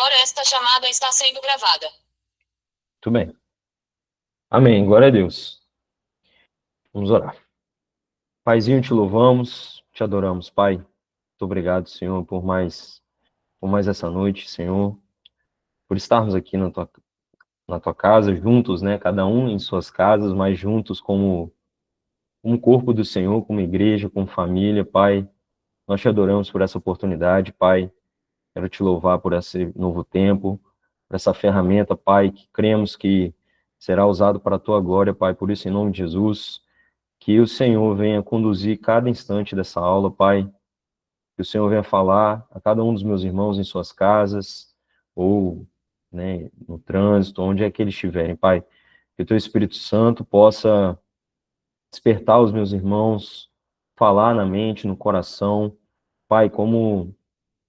Agora esta chamada está sendo gravada. Muito bem. Amém. Glória a Deus. Vamos orar. Paizinho, te louvamos, te adoramos, Pai. Muito obrigado, Senhor, por mais essa noite, Senhor, por estarmos aqui na tua casa, juntos, né? Cada um em suas casas, mas juntos como um corpo do Senhor, como igreja, como família, Pai. Nós te adoramos por essa oportunidade, Pai. Quero te louvar por esse novo tempo, por essa ferramenta, Pai, que cremos que será usado para a tua glória, Pai. Por isso, em nome de Jesus, que o Senhor venha conduzir cada instante dessa aula, Pai. Que o Senhor venha falar a cada um dos meus irmãos em suas casas, ou, né, no trânsito, onde é que eles estiverem, Pai. Que o teu Espírito Santo possa despertar os meus irmãos, falar na mente, no coração, Pai, como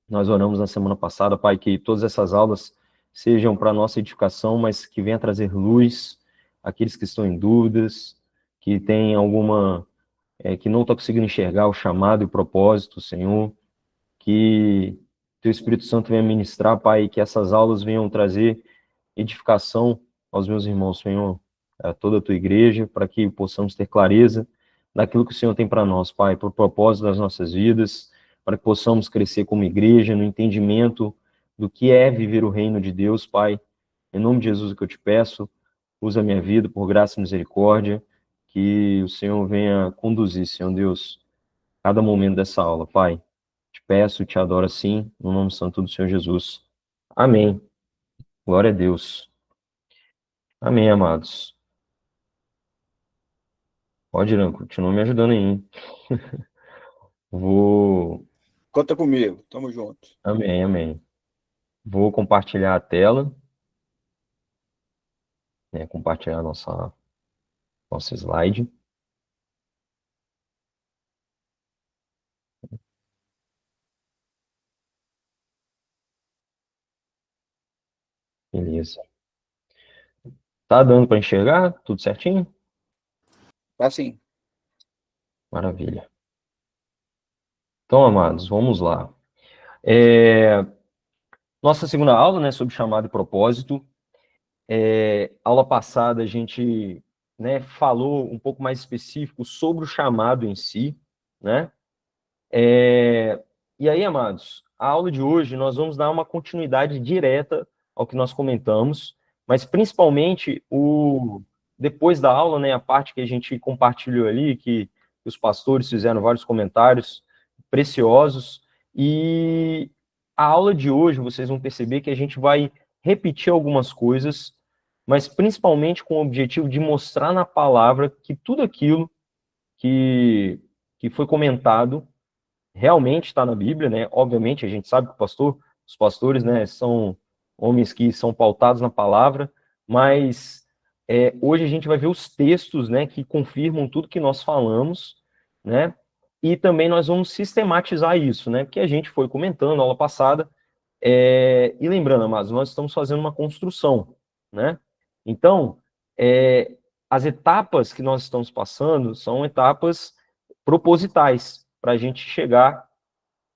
nós oramos na semana passada, Pai, que todas essas aulas sejam para nossa edificação, mas que venha trazer luz àqueles que estão em dúvidas, que tem alguma, que não está conseguindo enxergar o chamado e o propósito, Senhor, que Teu Espírito Santo venha ministrar, Pai, que essas aulas venham trazer edificação aos meus irmãos, Senhor, a toda a Tua igreja, para que possamos ter clareza daquilo que o Senhor tem para nós, Pai, para o propósito das nossas vidas, para que possamos crescer como igreja no entendimento do que é viver o reino de Deus, Pai. Em nome de Jesus, o que eu te peço, usa a minha vida por graça e misericórdia, que o Senhor venha conduzir, Senhor Deus, cada momento dessa aula, Pai. Te peço, te adoro assim, no nome santo do Senhor Jesus. Amém. Glória a Deus. Amém, amados. Pode ir, continua me ajudando aí, hein? Vou... Conta comigo, tamo junto. Amém, amém. Vou compartilhar a tela. Né, compartilhar nossa slide. Beleza. Tá dando para enxergar? Tudo certinho? Tá sim. Maravilha. Então, amados, vamos lá. Nossa segunda aula, né, sobre chamado e propósito. Aula passada a gente, né, falou um pouco mais específico sobre o chamado em si, né? E aí, amados, a aula de hoje nós vamos dar uma continuidade direta ao que nós comentamos, mas principalmente depois da aula, né, a parte que a gente compartilhou ali, que os pastores fizeram vários comentários preciosos, e a aula de hoje vocês vão perceber que a gente vai repetir algumas coisas, mas principalmente com o objetivo de mostrar na palavra que tudo aquilo que foi comentado realmente está na Bíblia, né? Obviamente, a gente sabe que os pastores, né, são homens que são pautados na palavra, mas hoje a gente vai ver os textos, né, que confirmam tudo que nós falamos, né? E também nós vamos sistematizar isso, né? Porque a gente foi comentando na aula passada, e lembrando, amados, nós estamos fazendo uma construção, né? Então, as etapas que nós estamos passando são etapas propositais, para a gente chegar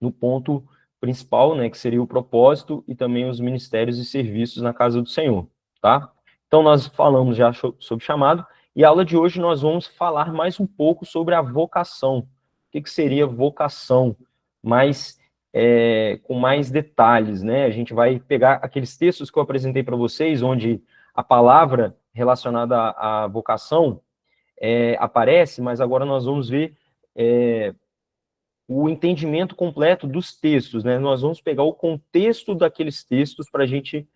no ponto principal, né, que seria o propósito e também os ministérios e serviços na casa do Senhor, tá? Então, nós falamos já sobre chamado, e a aula de hoje nós vamos falar mais um pouco sobre a vocação. O que seria vocação? Com mais detalhes, né? A gente vai pegar aqueles textos que eu apresentei para vocês, onde a palavra relacionada à vocação aparece, mas agora nós vamos ver o entendimento completo dos textos, né? Nós vamos pegar o contexto daqueles textos para a gente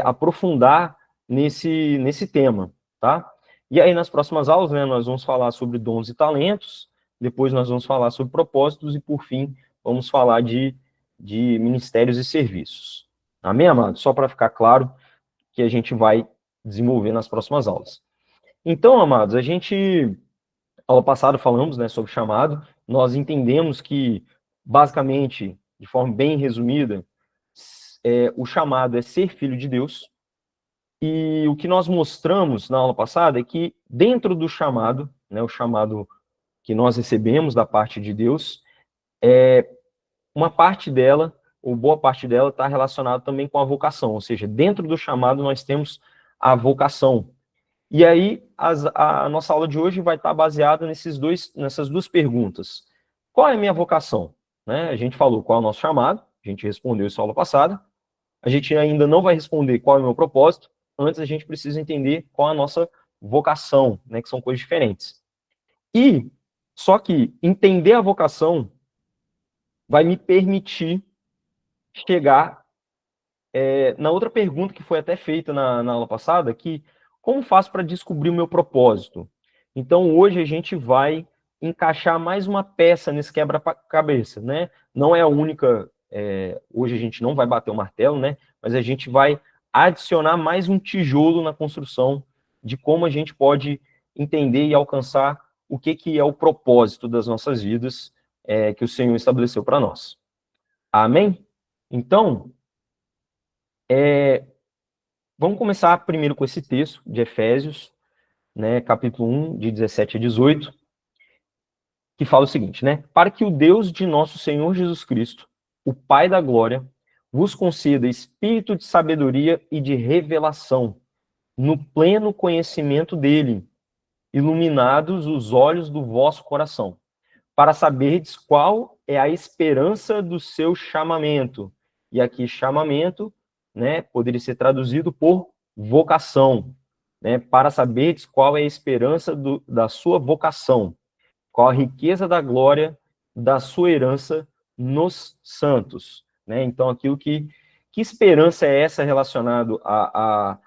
aprofundar nesse tema, tá? E aí, nas próximas aulas, né, nós vamos falar sobre dons e talentos, depois nós vamos falar sobre propósitos e, por fim, vamos falar de ministérios e serviços. Amém, amados? Só para ficar claro que a gente vai desenvolver nas próximas aulas. Então, amados, aula passada falamos, né, sobre chamado, nós entendemos que, basicamente, de forma bem resumida, o chamado é ser filho de Deus, e o que nós mostramos na aula passada é que dentro do chamado, né, o chamado que nós recebemos da parte de Deus, uma parte dela ou boa parte dela, está relacionada também com a vocação, ou seja, dentro do chamado nós temos a vocação. E aí, a nossa aula de hoje vai estar baseada nessas duas perguntas. Qual é a minha vocação? Né? A gente falou qual é o nosso chamado, a gente respondeu isso na aula passada. A gente ainda não vai responder qual é o meu propósito, antes a gente precisa entender qual é a nossa vocação, né, que são coisas diferentes. E, só que entender a vocação vai me permitir chegar na outra pergunta que foi até feita na aula passada, que como faço para descobrir o meu propósito? Então, hoje a gente vai encaixar mais uma peça nesse quebra-cabeça, né? Não é a única, hoje a gente não vai bater o martelo, né? Mas a gente vai adicionar mais um tijolo na construção de como a gente pode entender e alcançar o que é o propósito das nossas vidas que o Senhor estabeleceu para nós. Amém? Então, vamos começar primeiro com esse texto de Efésios, né, capítulo 1, de 17 a 18, que fala o seguinte, né? Para que o Deus de nosso Senhor Jesus Cristo, o Pai da glória, vos conceda espírito de sabedoria e de revelação, no pleno conhecimento dele, iluminados os olhos do vosso coração, para saberdes qual é a esperança do seu chamamento. E aqui, chamamento, né, poderia ser traduzido por vocação, né, para saberdes qual é a esperança da sua vocação, qual a riqueza da glória da sua herança nos santos. Né? Então, aquilo que esperança é essa relacionado à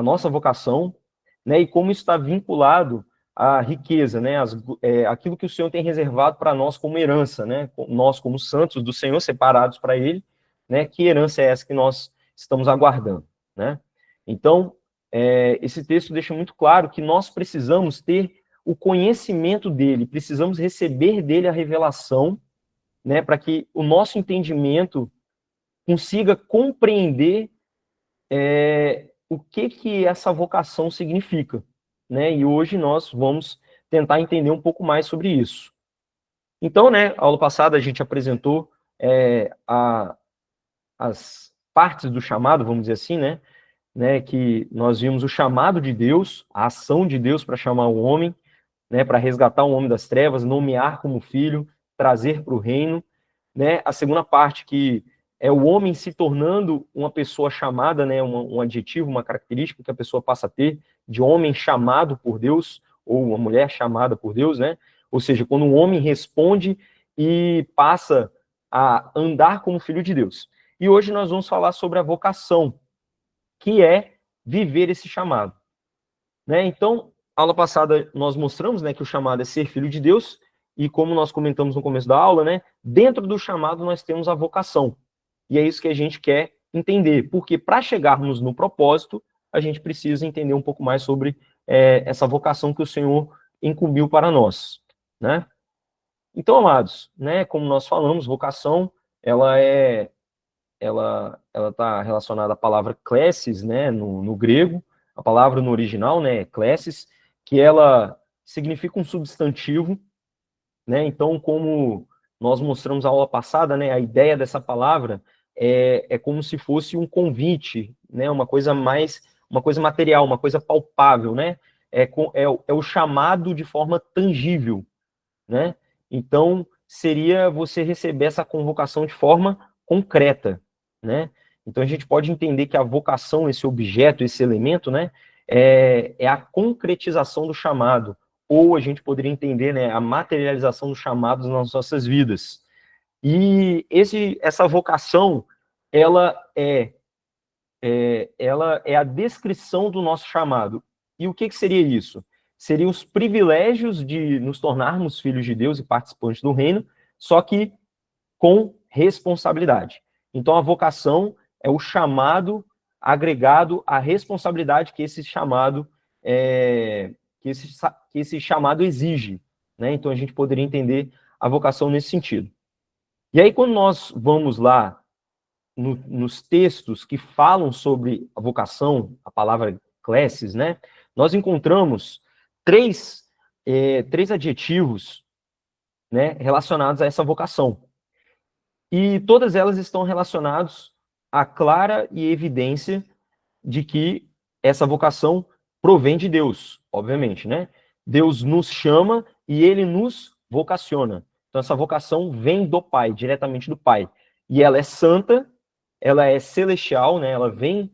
nossa vocação, né, e como isso está vinculado à riqueza, né, aquilo que o Senhor tem reservado para nós como herança, né, nós como santos do Senhor, separados para Ele, né, que herança é essa que nós estamos aguardando, né? Então, esse texto deixa muito claro que nós precisamos ter o conhecimento dele, precisamos receber dele a revelação, né, para que o nosso entendimento consiga compreender o que essa vocação significa, né? E hoje nós vamos tentar entender um pouco mais sobre isso. Então, né, a aula passada a gente apresentou as partes do chamado, vamos dizer assim, né, que nós vimos o chamado de Deus, a ação de Deus para chamar o homem, né, para resgatar o homem das trevas, nomear como filho, trazer para o reino, né? A segunda parte, que é o homem se tornando uma pessoa chamada, né, um adjetivo, uma característica que a pessoa passa a ter, de homem chamado por Deus, ou uma mulher chamada por Deus, né? Ou seja, quando um homem responde e passa a andar como filho de Deus. E hoje nós vamos falar sobre a vocação, que é viver esse chamado, né? Então, aula passada nós mostramos, né, que o chamado é ser filho de Deus, e como nós comentamos no começo da aula, né, dentro do chamado nós temos a vocação. E é isso que a gente quer entender, porque para chegarmos no propósito, a gente precisa entender um pouco mais sobre essa vocação que o Senhor incumbiu para nós, né? Então, amados, né, como nós falamos, vocação, ela está relacionada à palavra klesis, né, no grego, a palavra no original, né, klesis, que ela significa um substantivo, né? Então, como nós mostramos na aula passada, né, a ideia dessa palavra é como se fosse um convite, né, uma coisa material, uma coisa palpável, né? É o chamado de forma tangível, né? Então, seria você receber essa convocação de forma concreta, né? Então, a gente pode entender que a vocação, esse objeto, esse elemento, né, é a concretização do chamado, ou a gente poderia entender, né, a materialização dos chamados nas nossas vidas. E essa vocação, ela é a descrição do nosso chamado. E o que seria isso? Seriam os privilégios de nos tornarmos filhos de Deus e participantes do reino, só que com responsabilidade. Então, a vocação é o chamado agregado à responsabilidade que esse chamado exige, né? Então, a gente poderia entender a vocação nesse sentido. E aí, quando nós vamos lá nos textos que falam sobre a vocação, a palavra klesis, né? Nós encontramos três adjetivos, né, relacionados a essa vocação. E todas elas estão relacionadas à clara e evidência de que essa vocação provém de Deus, obviamente, né? Deus nos chama e ele nos vocaciona. Então, essa vocação vem do Pai, diretamente do Pai. E ela é santa, ela é celestial, né? Ela vem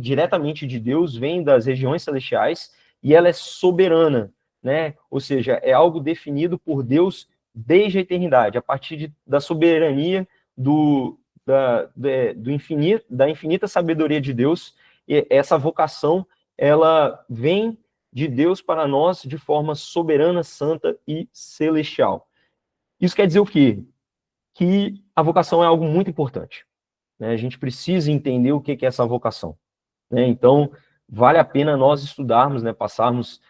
diretamente de Deus, vem das regiões celestiais, e ela é soberana, né? Ou seja, é algo definido por Deus desde a eternidade, a partir da soberania da infinita sabedoria de Deus. E essa vocação, ela vem de Deus para nós de forma soberana, santa e celestial. Isso quer dizer o quê? Que a vocação é algo muito importante, né? A gente precisa entender o que é essa vocação, né? Então, vale a pena nós estudarmos, né? Passarmos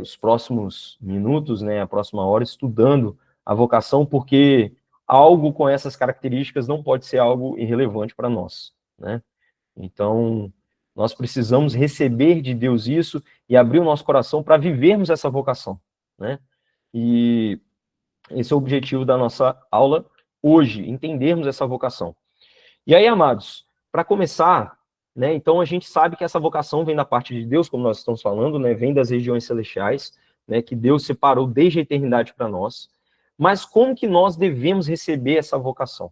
os próximos minutos, né? A próxima hora estudando a vocação, porque algo com essas características não pode ser algo irrelevante para nós, né? Então, nós precisamos receber de Deus isso e abrir o nosso coração para vivermos essa vocação, né? E esse é o objetivo da nossa aula hoje, entendermos essa vocação. E aí, amados, para começar, né, então a gente sabe que essa vocação vem da parte de Deus, como nós estamos falando, né, vem das regiões celestiais, né, que Deus separou desde a eternidade para nós. Mas como que nós devemos receber essa vocação?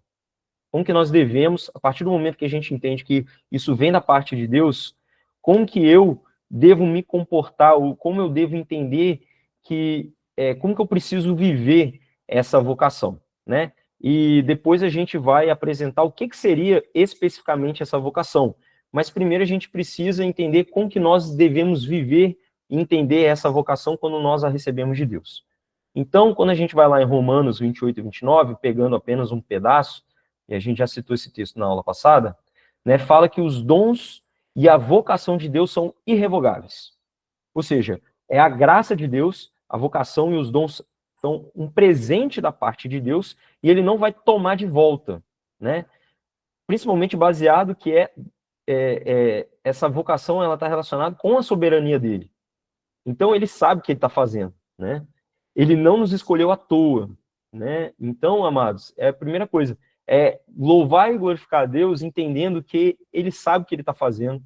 Como que nós devemos, a partir do momento que a gente entende que isso vem da parte de Deus, como que eu devo me comportar, ou como eu devo entender como que eu preciso viver essa vocação, né? E depois a gente vai apresentar o que seria especificamente essa vocação. Mas primeiro a gente precisa entender como que nós devemos viver e entender essa vocação quando nós a recebemos de Deus. Então, quando a gente vai lá em Romanos 28 e 29, pegando apenas um pedaço, e a gente já citou esse texto na aula passada, né, fala que os dons e a vocação de Deus são irrevogáveis. Ou seja, é a graça de Deus, a vocação e os dons são um presente da parte de Deus e ele não vai tomar de volta, né? Principalmente baseado que essa vocação ela está relacionada com a soberania dele. Então ele sabe o que ele está fazendo, né? Ele não nos escolheu à toa, né? Então, amados, a primeira coisa é louvar e glorificar a Deus, entendendo que ele sabe o que ele está fazendo.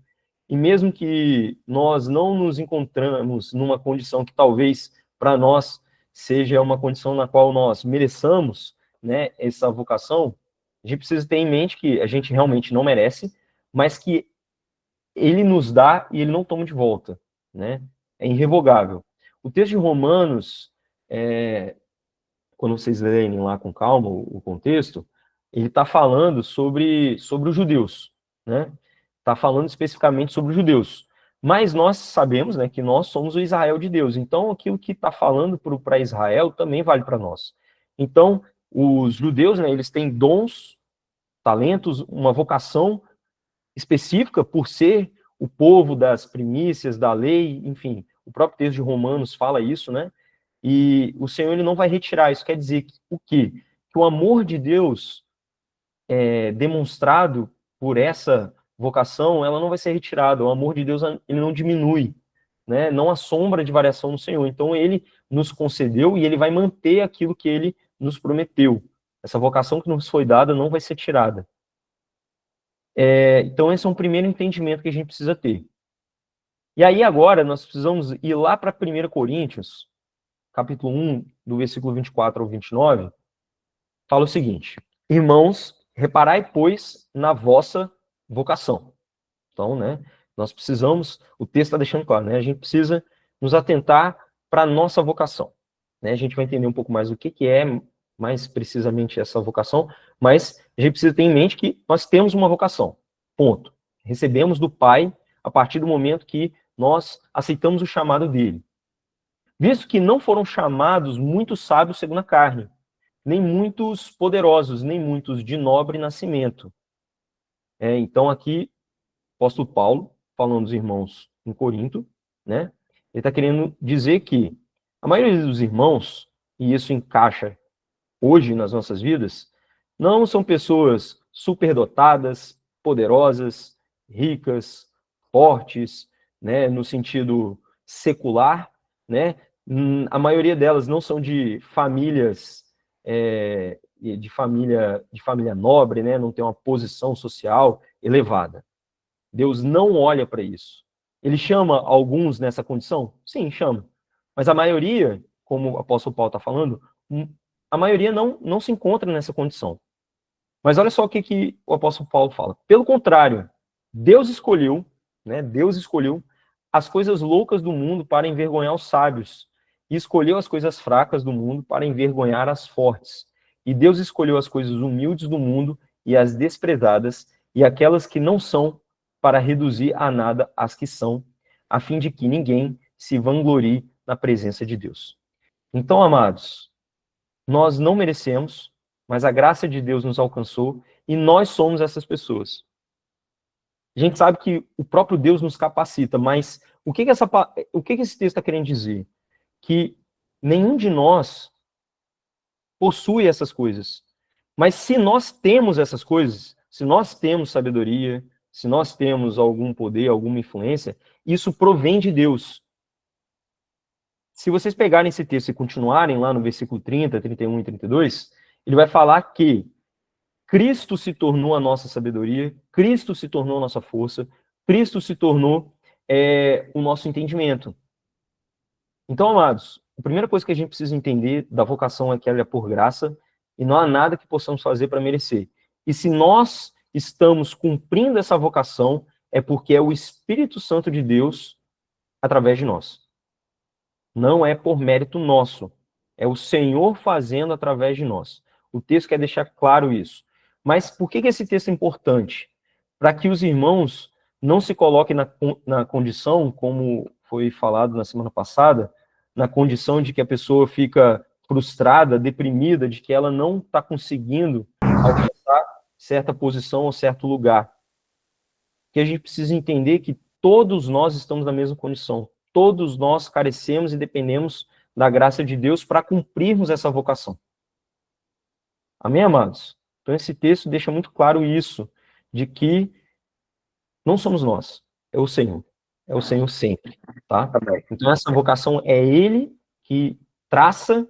E mesmo que nós não nos encontramos numa condição que talvez para nós seja uma condição na qual nós mereçamos, né, essa vocação, a gente precisa ter em mente que a gente realmente não merece, mas que ele nos dá e ele não toma de volta, né? É irrevogável. O texto de Romanos, quando vocês lerem lá com calma o contexto, ele está falando sobre os judeus, né? Está falando especificamente sobre os judeus. Mas nós sabemos, né, que nós somos o Israel de Deus. Então, aquilo que está falando para Israel também vale para nós. Então, os judeus, né, eles têm dons, talentos, uma vocação específica por ser o povo das primícias, da lei, enfim. O próprio texto de Romanos fala isso, né? E o Senhor ele não vai retirar. Isso quer dizer o quê? Que o amor de Deus demonstrado por essa vocação, ela não vai ser retirada. O amor de Deus ele não diminui, né? Não há sombra de variação no Senhor. Então ele nos concedeu e ele vai manter aquilo que ele nos prometeu. Essa vocação que nos foi dada não vai ser tirada. Então esse é um primeiro entendimento que a gente precisa ter. E aí agora nós precisamos ir lá para 1 Coríntios, capítulo 1, do versículo 24 ao 29, fala o seguinte: irmãos, reparai, pois, na vossa vocação. Então, né, nós precisamos, o texto está deixando claro, né, a gente precisa nos atentar para a nossa vocação. Né, a gente vai entender um pouco mais o que é mais precisamente essa vocação, mas a gente precisa ter em mente que nós temos uma vocação, ponto. Recebemos do Pai a partir do momento que nós aceitamos o chamado dele. Visto que não foram chamados muitos sábios segundo a carne, nem muitos poderosos, nem muitos de nobre nascimento. Então aqui, o apóstolo Paulo, falando dos irmãos em Corinto, né, ele está querendo dizer que a maioria dos irmãos, e isso encaixa hoje nas nossas vidas, não são pessoas superdotadas, poderosas, ricas, fortes, né, no sentido secular, né? A maioria delas não são de famílias de família nobre, né? Não tem uma posição social elevada. Deus não olha para isso. Ele chama alguns nessa condição? Sim, chama. Mas a maioria, como o apóstolo Paulo está falando, a maioria não se encontra nessa condição. Mas olha só o que o apóstolo Paulo fala. Pelo contrário, Deus escolheu, né? Deus escolheu as coisas loucas do mundo para envergonhar os sábios, e escolheu as coisas fracas do mundo para envergonhar as fortes. E Deus escolheu as coisas humildes do mundo e as desprezadas, e aquelas que não são, para reduzir a nada as que são, a fim de que ninguém se vanglorie na presença de Deus. Então, amados, nós não merecemos, mas a graça de Deus nos alcançou, e nós somos essas pessoas. A gente sabe que o próprio Deus nos capacita, mas o que esse texto está querendo dizer? Que nenhum de nós possui essas coisas. Mas se nós temos essas coisas, se nós temos sabedoria, se nós temos algum poder, alguma influência, isso provém de Deus. Se vocês pegarem esse texto e continuarem lá no versículo 30, 31 e 32, ele vai falar que Cristo se tornou a nossa sabedoria, Cristo se tornou a nossa força, Cristo se tornou o nosso entendimento. Então, amados, a primeira coisa que a gente precisa entender da vocação é que ela é por graça e não há nada que possamos fazer para merecer. E se nós estamos cumprindo essa vocação, é porque é o Espírito Santo de Deus através de nós. Não é por mérito nosso, é o Senhor fazendo através de nós. O texto quer deixar claro isso. Mas por que esse texto é importante? Para que os irmãos não se coloquem na condição, como foi falado na semana passada, na condição de que a pessoa fica frustrada, deprimida, de que ela não está conseguindo alcançar certa posição ou certo lugar. Que a gente precisa entender que todos nós estamos na mesma condição. Todos nós carecemos e dependemos da graça de Deus para cumprirmos essa vocação. Amém, amados? Então esse texto deixa muito claro isso, de que não somos nós, é o Senhor. É o Senhor sempre, tá? Então essa vocação é Ele que traça,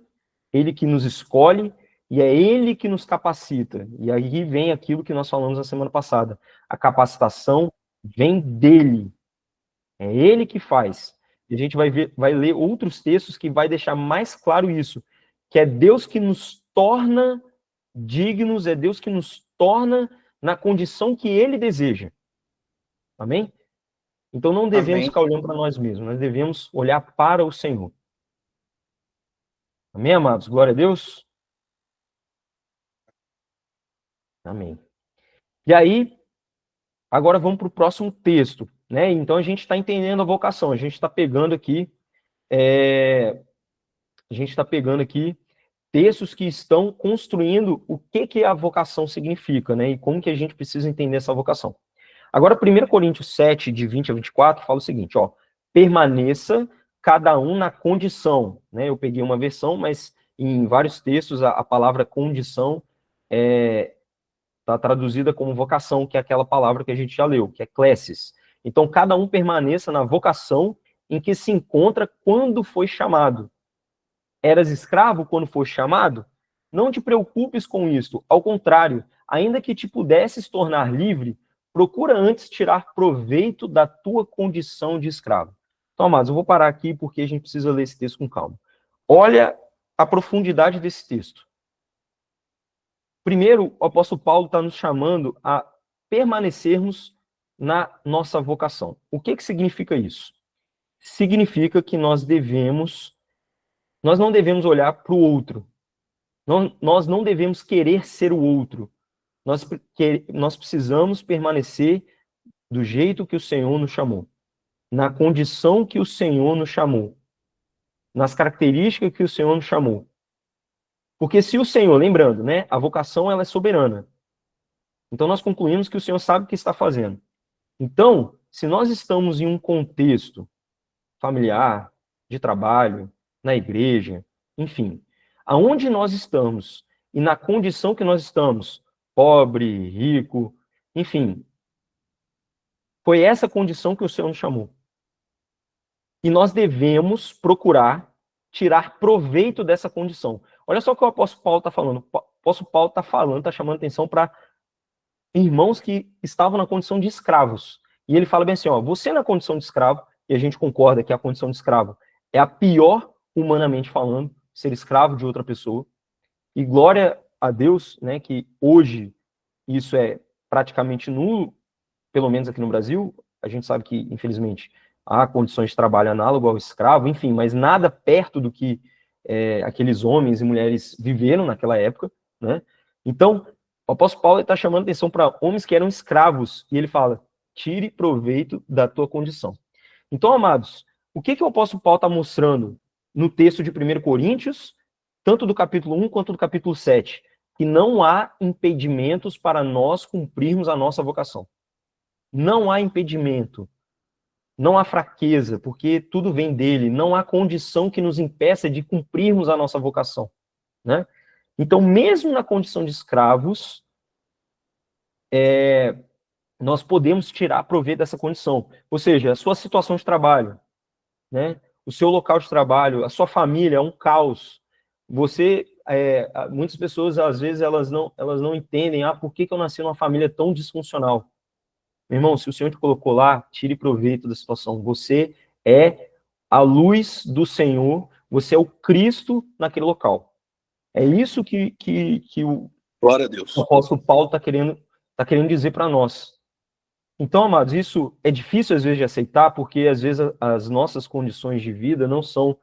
Ele que nos escolhe, e é Ele que nos capacita. E aí vem aquilo que nós falamos na semana passada. A capacitação vem dEle. É Ele que faz. E a gente vai ler outros textos que vai deixar mais claro isso, que é Deus que nos torna dignos, é Deus que nos torna na condição que Ele deseja. Amém? Então não devemos ficar olhando para nós mesmos, nós devemos olhar para o Senhor. Amém, amados? Glória a Deus. Amém. E aí, agora vamos para o próximo texto, né? Então a gente está entendendo a vocação, a gente está pegando aqui textos que estão construindo o que a vocação significa, né? E como que a gente precisa entender essa vocação. Agora, 1 Coríntios 7, de 20 a 24, fala o seguinte, ó, permaneça cada um na condição, né? Eu peguei uma versão, mas em vários textos a palavra condição está traduzida como vocação, que é aquela palavra que a gente já leu, que é classes. Então, cada um permaneça na vocação em que se encontra quando foi chamado. Eras escravo quando foi chamado? Não te preocupes com isto. Ao contrário, ainda que te pudesses tornar livre, procura antes tirar proveito da tua condição de escravo. Então, amados, eu vou parar aqui porque a gente precisa ler esse texto com calma. Olha a profundidade desse texto. Primeiro, o apóstolo Paulo está nos chamando a permanecermos na nossa vocação. O que significa isso? Significa que nós não devemos olhar para o outro. Nós não devemos querer ser o outro. Nós precisamos permanecer do jeito que o Senhor nos chamou, na condição que o Senhor nos chamou, nas características que o Senhor nos chamou. Porque se o Senhor, lembrando, né, a vocação ela é soberana. Então nós concluímos que o Senhor sabe o que está fazendo. Então, se nós estamos em um contexto familiar, de trabalho, na igreja, enfim, aonde nós estamos e na condição que nós estamos, pobre, rico, enfim, foi essa condição que o Senhor nos chamou. E nós devemos procurar tirar proveito dessa condição. Olha só o que o apóstolo Paulo está falando. apóstolo Paulo está falando, está chamando atenção para irmãos que estavam na condição de escravos. E ele fala bem assim, ó, você na condição de escravo, e a gente concorda que a condição de escravo é a pior, humanamente falando, ser escravo de outra pessoa. E glória a Deus, né, que hoje isso é praticamente nulo, pelo menos aqui no Brasil. A gente sabe que, infelizmente, há condições de trabalho análogo ao escravo, enfim, mas nada perto do que aqueles homens e mulheres viveram naquela época, né? Então, o apóstolo Paulo está chamando atenção para homens que eram escravos, e ele fala, tire proveito da tua condição. Então, amados, o que o apóstolo Paulo está mostrando no texto de 1 Coríntios, tanto do capítulo 1 quanto do capítulo 7? Que não há impedimentos para nós cumprirmos a nossa vocação. Não há impedimento, não há fraqueza, porque tudo vem dele, não há condição que nos impeça de cumprirmos a nossa vocação, né? Então, mesmo na condição de escravos, nós podemos tirar proveito dessa condição. Ou seja, a sua situação de trabalho, né? O seu local de trabalho, a sua família é um caos. Você, muitas pessoas, às vezes, elas não entendem, por que eu nasci numa família tão disfuncional? Meu irmão, se o Senhor te colocou lá, tire proveito da situação. Você é a luz do Senhor, você é o Cristo naquele local. É isso que o Glória a Deus. apóstolo Paulo está querendo dizer para nós. Então, amados, isso é difícil às vezes de aceitar, porque às vezes as nossas condições de vida não são,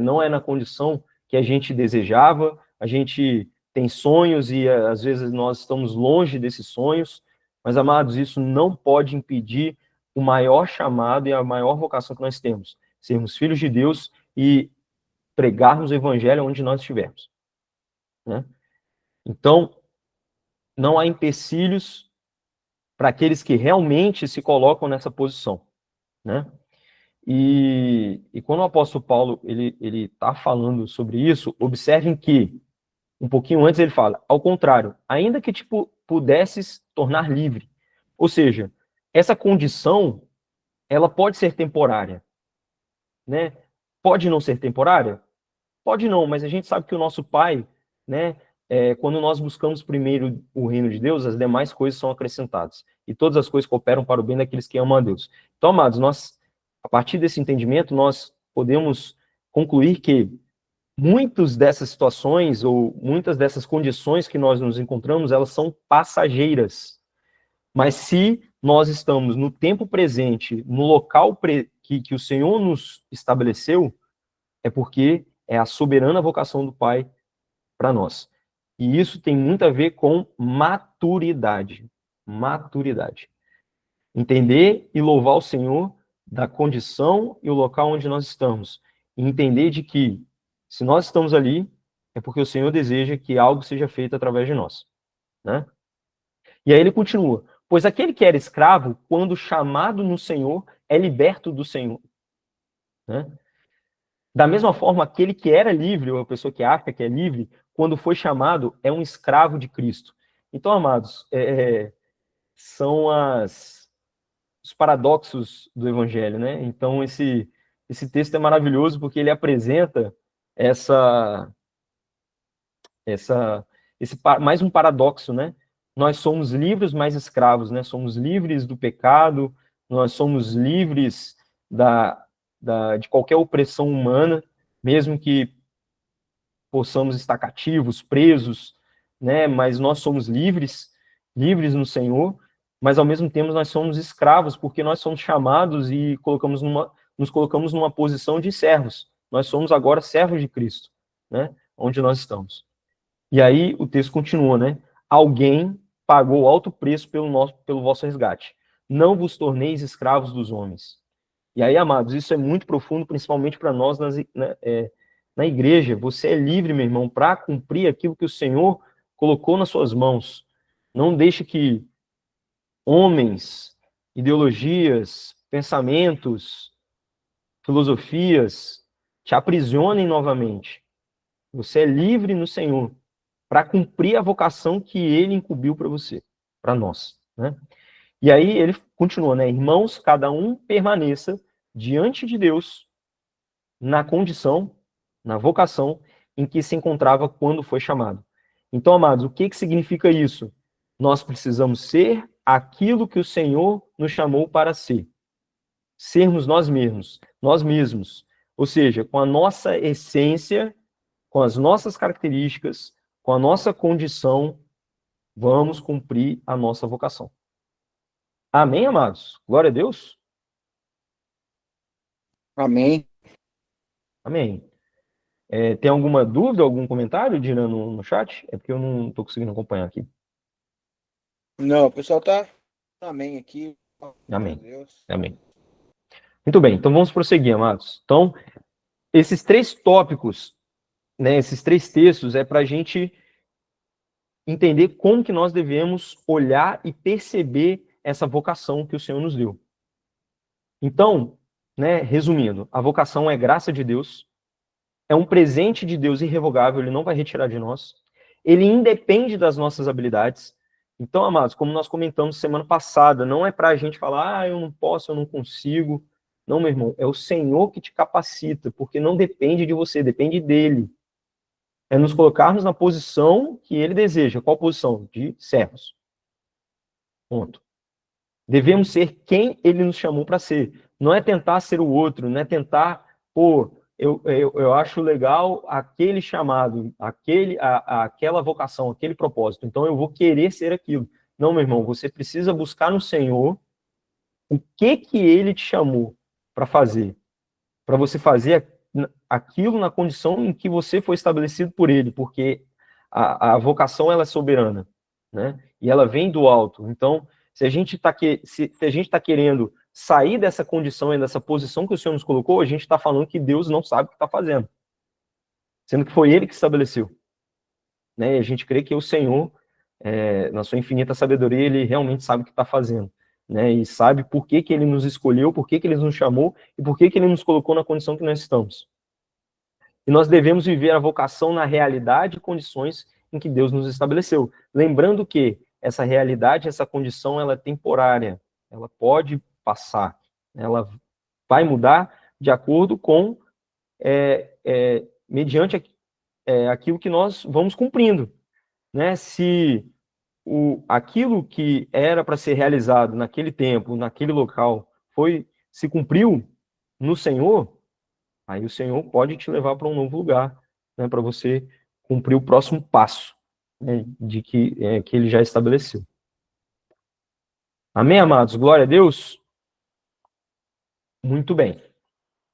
não é na condição que a gente desejava, a gente tem sonhos e às vezes nós estamos longe desses sonhos, mas, amados, isso não pode impedir o maior chamado e a maior vocação que nós temos, sermos filhos de Deus e pregarmos o evangelho onde nós estivermos, né? Então, não há empecilhos para aqueles que realmente se colocam nessa posição, né? E quando o apóstolo Paulo ele está falando sobre isso, observem que um pouquinho antes ele fala, ao contrário, ainda que pudesses tornar livre. Ou seja, essa condição, ela pode ser temporária, né? Pode não ser temporária? Pode não, mas a gente sabe que o nosso Pai, né, quando nós buscamos primeiro o reino de Deus, as demais coisas são acrescentadas. E todas as coisas cooperam para o bem daqueles que amam a Deus. Então, amados, nós, a partir desse entendimento, nós podemos concluir que muitas dessas situações ou muitas dessas condições que nós nos encontramos, elas são passageiras. Mas se nós estamos no tempo presente, no local que o Senhor nos estabeleceu, é porque é a soberana vocação do Pai para nós. E isso tem muito a ver com maturidade. Maturidade. Entender e louvar o Senhor da condição e o local onde nós estamos. E entender de que se nós estamos ali, é porque o Senhor deseja que algo seja feito através de nós, né? E aí ele continua, pois aquele que era escravo, quando chamado no Senhor, é liberto do Senhor, né? Da mesma forma, aquele que era livre, ou a pessoa que acha que é livre, quando foi chamado, é um escravo de Cristo. Então, amados, são os paradoxos do Evangelho, né? Então, esse texto é maravilhoso porque ele apresenta mais um paradoxo, né? Nós somos livres, mas escravos, né? Somos livres do pecado, nós somos livres de qualquer opressão humana, mesmo que possamos estar cativos, presos, né? Mas nós somos livres no Senhor, mas ao mesmo tempo nós somos escravos, porque nós somos chamados e nos colocamos numa posição de servos. Nós somos agora servos de Cristo, né? Onde nós estamos. E aí o texto continua, né? Alguém pagou alto preço pelo vosso resgate. Não vos torneis escravos dos homens. E aí, amados, isso é muito profundo, principalmente para nós na igreja. Você é livre, meu irmão, para cumprir aquilo que o Senhor colocou nas suas mãos. Não deixe que homens, ideologias, pensamentos, filosofias te aprisionem novamente. Você é livre no Senhor para cumprir a vocação que Ele incumbiu para você, para nós, né? E aí ele continua, né? Irmãos, cada um permaneça diante de Deus na condição, na vocação em que se encontrava quando foi chamado. Então, amados, o que significa isso? Nós precisamos ser aquilo que o Senhor nos chamou para ser. Sermos nós mesmos. Ou seja, com a nossa essência, com as nossas características, com a nossa condição, vamos cumprir a nossa vocação. Amém, amados? Glória a Deus. Amém. Amém. Tem alguma dúvida, algum comentário, Dina, no chat? É porque eu não estou conseguindo acompanhar aqui. Não, o pessoal tá. Amém aqui. Amém. Deus. Amém. Muito bem, então vamos prosseguir, amados. Então, esses 3 tópicos, né, esses 3 textos, é para a gente entender como que nós devemos olhar e perceber essa vocação que o Senhor nos deu. Então, né, resumindo, a vocação é graça de Deus, é um presente de Deus irrevogável, ele não vai retirar de nós, ele independe das nossas habilidades. Então, amados, como nós comentamos semana passada, não é para a gente falar, eu não posso, eu não consigo. Não, meu irmão, é o Senhor que te capacita, porque não depende de você, depende dele. É nos colocarmos na posição que ele deseja. Qual posição? De servos. Ponto. Devemos ser quem ele nos chamou para ser. Não é tentar ser o outro, não é tentar, eu acho legal aquele chamado, aquela vocação, aquele propósito, então eu vou querer ser aquilo. Não, meu irmão, você precisa buscar no Senhor o que ele te chamou para fazer. Para você fazer aquilo na condição em que você foi estabelecido por ele, porque a vocação ela é soberana, né? E ela vem do alto. Então, se a gente está querendo sair dessa condição e dessa posição que o Senhor nos colocou, a gente está falando que Deus não sabe o que está fazendo, sendo que foi Ele que estabeleceu, né? E a gente crê que o Senhor, na sua infinita sabedoria, Ele realmente sabe o que está fazendo, né? E sabe por que Ele nos escolheu, por que Ele nos chamou e por que Ele nos colocou na condição que nós estamos. E nós devemos viver a vocação na realidade e condições em que Deus nos estabeleceu. Lembrando que essa realidade, essa condição, ela é temporária. Ela pode passar. Ela vai mudar de acordo com, mediante aquilo que nós vamos cumprindo. Né? Se aquilo que era para ser realizado naquele tempo, naquele local, se cumpriu no Senhor, aí o Senhor pode te levar para um novo lugar, né, para você cumprir o próximo passo, né, que ele já estabeleceu. Amém, amados? Glória a Deus? Muito bem.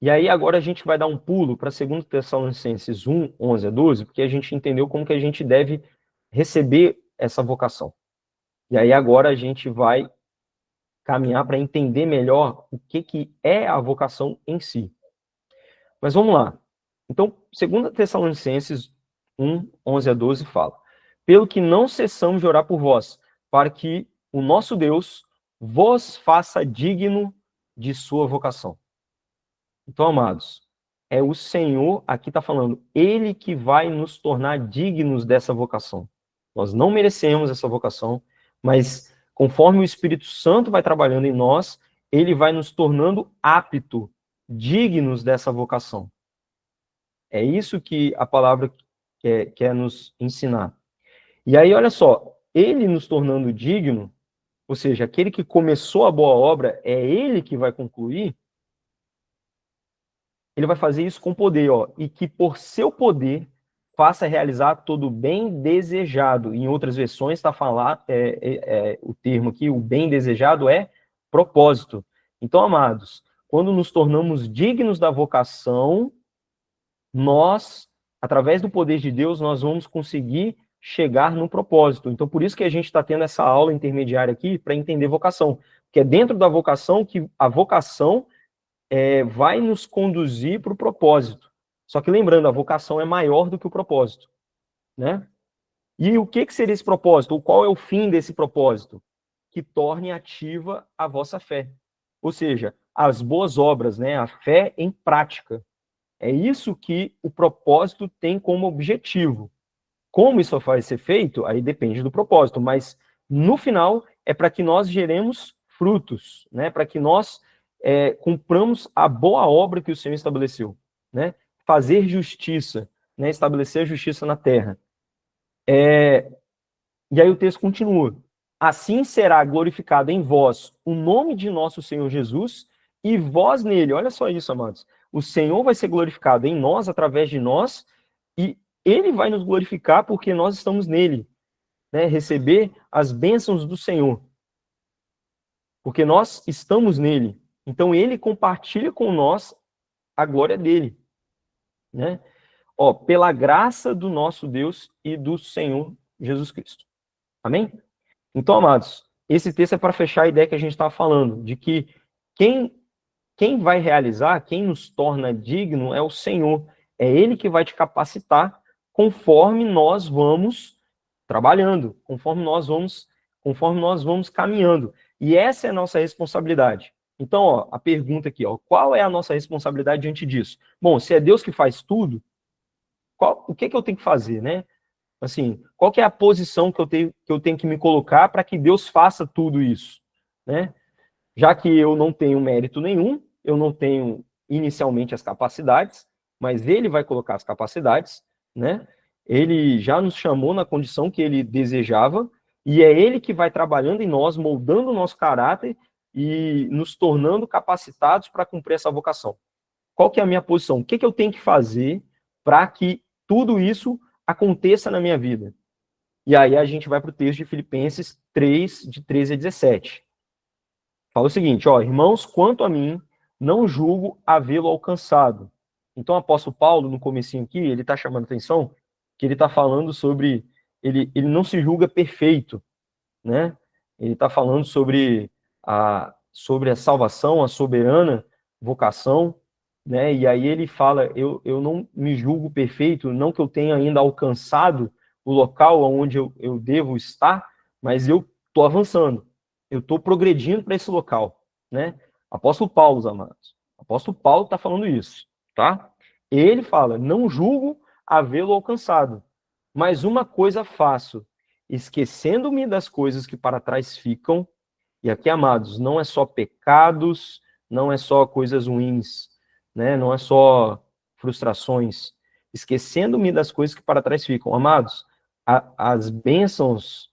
E aí agora a gente vai dar um pulo para 2 Tessalonicenses 1, 11 a 12, porque a gente entendeu como que a gente deve receber essa vocação. E aí agora a gente vai caminhar para entender melhor o que é a vocação em si. Mas vamos lá. Então, 2 Tessalonicenses 1, 11 a 12 fala: pelo que não cessamos de orar por vós, para que o nosso Deus vos faça digno de sua vocação. Então, amados, é o Senhor, aqui está falando, Ele que vai nos tornar dignos dessa vocação. Nós não merecemos essa vocação, mas conforme o Espírito Santo vai trabalhando em nós, Ele vai nos tornando apto, dignos dessa vocação. É isso que a palavra quer nos ensinar. E aí, olha só, Ele nos tornando digno, ou seja, aquele que começou a boa obra, é Ele que vai concluir. Ele vai fazer isso com poder, e que por seu poder faça realizar todo o bem desejado. Em outras versões está falando, o termo aqui, o bem desejado é propósito. Então, amados, quando nos tornamos dignos da vocação, nós, através do poder de Deus, nós vamos conseguir chegar no propósito. Então, por isso que a gente está tendo essa aula intermediária aqui para entender vocação. Porque é dentro da vocação que a vocação vai nos conduzir para o propósito. Só que lembrando, a vocação é maior do que o propósito, né? E o que seria esse propósito? Qual é o fim desse propósito? Que torne ativa a vossa fé. Ou seja, as boas obras, né? A fé em prática. É isso que o propósito tem como objetivo. Como isso vai ser feito, aí depende do propósito, mas no final é para que nós geremos frutos, né? Para que nós cumpramos a boa obra que o Senhor estabeleceu, né? Fazer justiça, né? Estabelecer a justiça na terra. E aí o texto continua. Assim será glorificado em vós o nome de nosso Senhor Jesus e vós nele. Olha só isso, amados. O Senhor vai ser glorificado em nós, através de nós, e ele vai nos glorificar porque nós estamos nele, né? Receber as bênçãos do Senhor. Porque nós estamos nele. Então ele compartilha com nós a glória dele, né? Ó, pela graça do nosso Deus e do Senhor Jesus Cristo. Amém? Então, amados, esse texto é para fechar a ideia que a gente estava falando, de que quem vai realizar, quem nos torna digno é o Senhor. É Ele que vai te capacitar conforme nós vamos trabalhando, conforme nós vamos caminhando. E essa é a nossa responsabilidade. Então, ó, a pergunta aqui, ó, qual é a nossa responsabilidade diante disso? Bom, se é Deus que faz tudo, o que eu tenho que fazer, né? Assim, qual que é a posição que eu tenho que me colocar para que Deus faça tudo isso, né? Já que eu não tenho mérito nenhum, eu não tenho inicialmente as capacidades, mas Ele vai colocar as capacidades, né? Ele já nos chamou na condição que Ele desejava, e é Ele que vai trabalhando em nós, moldando o nosso caráter e nos tornando capacitados para cumprir essa vocação. Qual que é a minha posição? O que eu tenho que fazer para que tudo isso aconteça na minha vida? E aí a gente vai para o texto de Filipenses 3, de 13 a 17. Fala o seguinte, ó, irmãos, quanto a mim, não julgo havê-lo alcançado. Então o apóstolo Paulo, no comecinho aqui, ele está chamando atenção que ele está falando sobre, ele não se julga perfeito, né? Ele está falando sobre a salvação, a soberana vocação, né? E aí ele fala, eu não me julgo perfeito, não que eu tenha ainda alcançado o local onde eu devo estar, mas eu estou avançando, eu estou progredindo para esse local, né? Apóstolo Paulo, os amados. Apóstolo Paulo está falando isso, tá? Ele fala, não julgo havê-lo alcançado, mas uma coisa faço, esquecendo-me das coisas que para trás ficam. E aqui, amados, não é só pecados, não é só coisas ruins, né? Não é só frustrações. Esquecendo-me das coisas que para trás ficam. Amados, as bênçãos